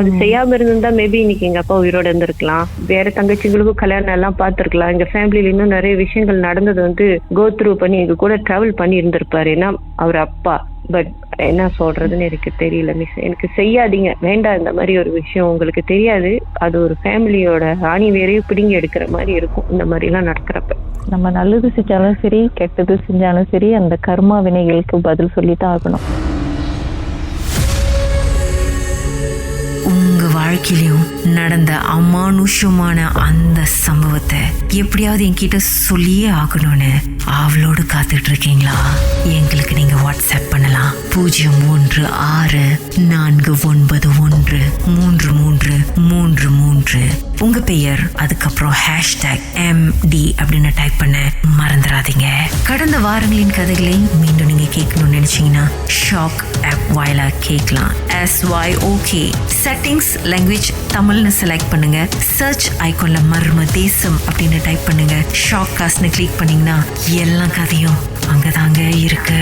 அது செய்யாம இருந்திருந்தா மேபி இன்னைக்கு எங்க அப்பா உயிரோட இருந்திருக்கலாம். வேற தங்கச்சிங்களுக்கும் கல்யாணம் எல்லாம் பார்த்திருக்கலாம். எங்க ஃபேமிலியில இன்னும் நிறைய விஷயங்கள் நடந்தது வந்து கோ த்ரூ பண்ணி எங்க கூட டிராவல் பண்ணி இருந்திருப்பாரு. ஏன்னா அவர் அப்பா. பட் என்ன சொல்றதுன்னு எனக்கு தெரியல மிஸ். எனக்கு செய்யாதீங்க, வேண்டாம் இந்த மாதிரி ஒரு விஷயம். உங்களுக்கு தெரியாது, அது ஒரு ஃபேமிலியோட ஆணி வேறையும் பிடிங்கி எடுக்கிற மாதிரி இருக்கும் இந்த மாதிரி எல்லாம் நடக்கிறப்ப. நம்ம நல்லது செஞ்சாலும் சரி கெட்டது செஞ்சாலும் சரி அந்த கர்மா வினைகளுக்கு பதில் சொல்லித்தான் ஆகணும். உங்க வாழ்க்கையிலும் நடந்த அமானுஷமான அந்த சம்பவத்தை எப்படியாவது என்கிட்ட சொல்லியே ஆகணும்னு அவளோடு காத்துட்டு இருக்கீங்களா? எங்களுக்கு நீங்க வாட்ஸ்அப் பண்ணலாம் 034913333. உங்க பெயர் அதுக்கப்புறம் #MD அப்படின்னு டைப் பண்ண மறந்துடாதீங்க. கடந்த வாரங்களின் கதைகளை மீண்டும் நீங்க கேட்கணும்னு நினைச்சீங்கன்னா ஷாக் ஆப் வாயிலா கேட்கலாம். SYOK செட்டிங்ஸ் லாங்குவேஜ் தமிழ்னு செலக்ட் பண்ணுங்க. சர்ச் ஐகான்ல மர்ம தேசம் அப்படின்னு டைப் பண்ணுங்க. ஷாக் காஸ்ட்னு கிளிக் பண்ணீங்கன்னா எல்லா கதையும் அங்கதாங்க இருக்கு.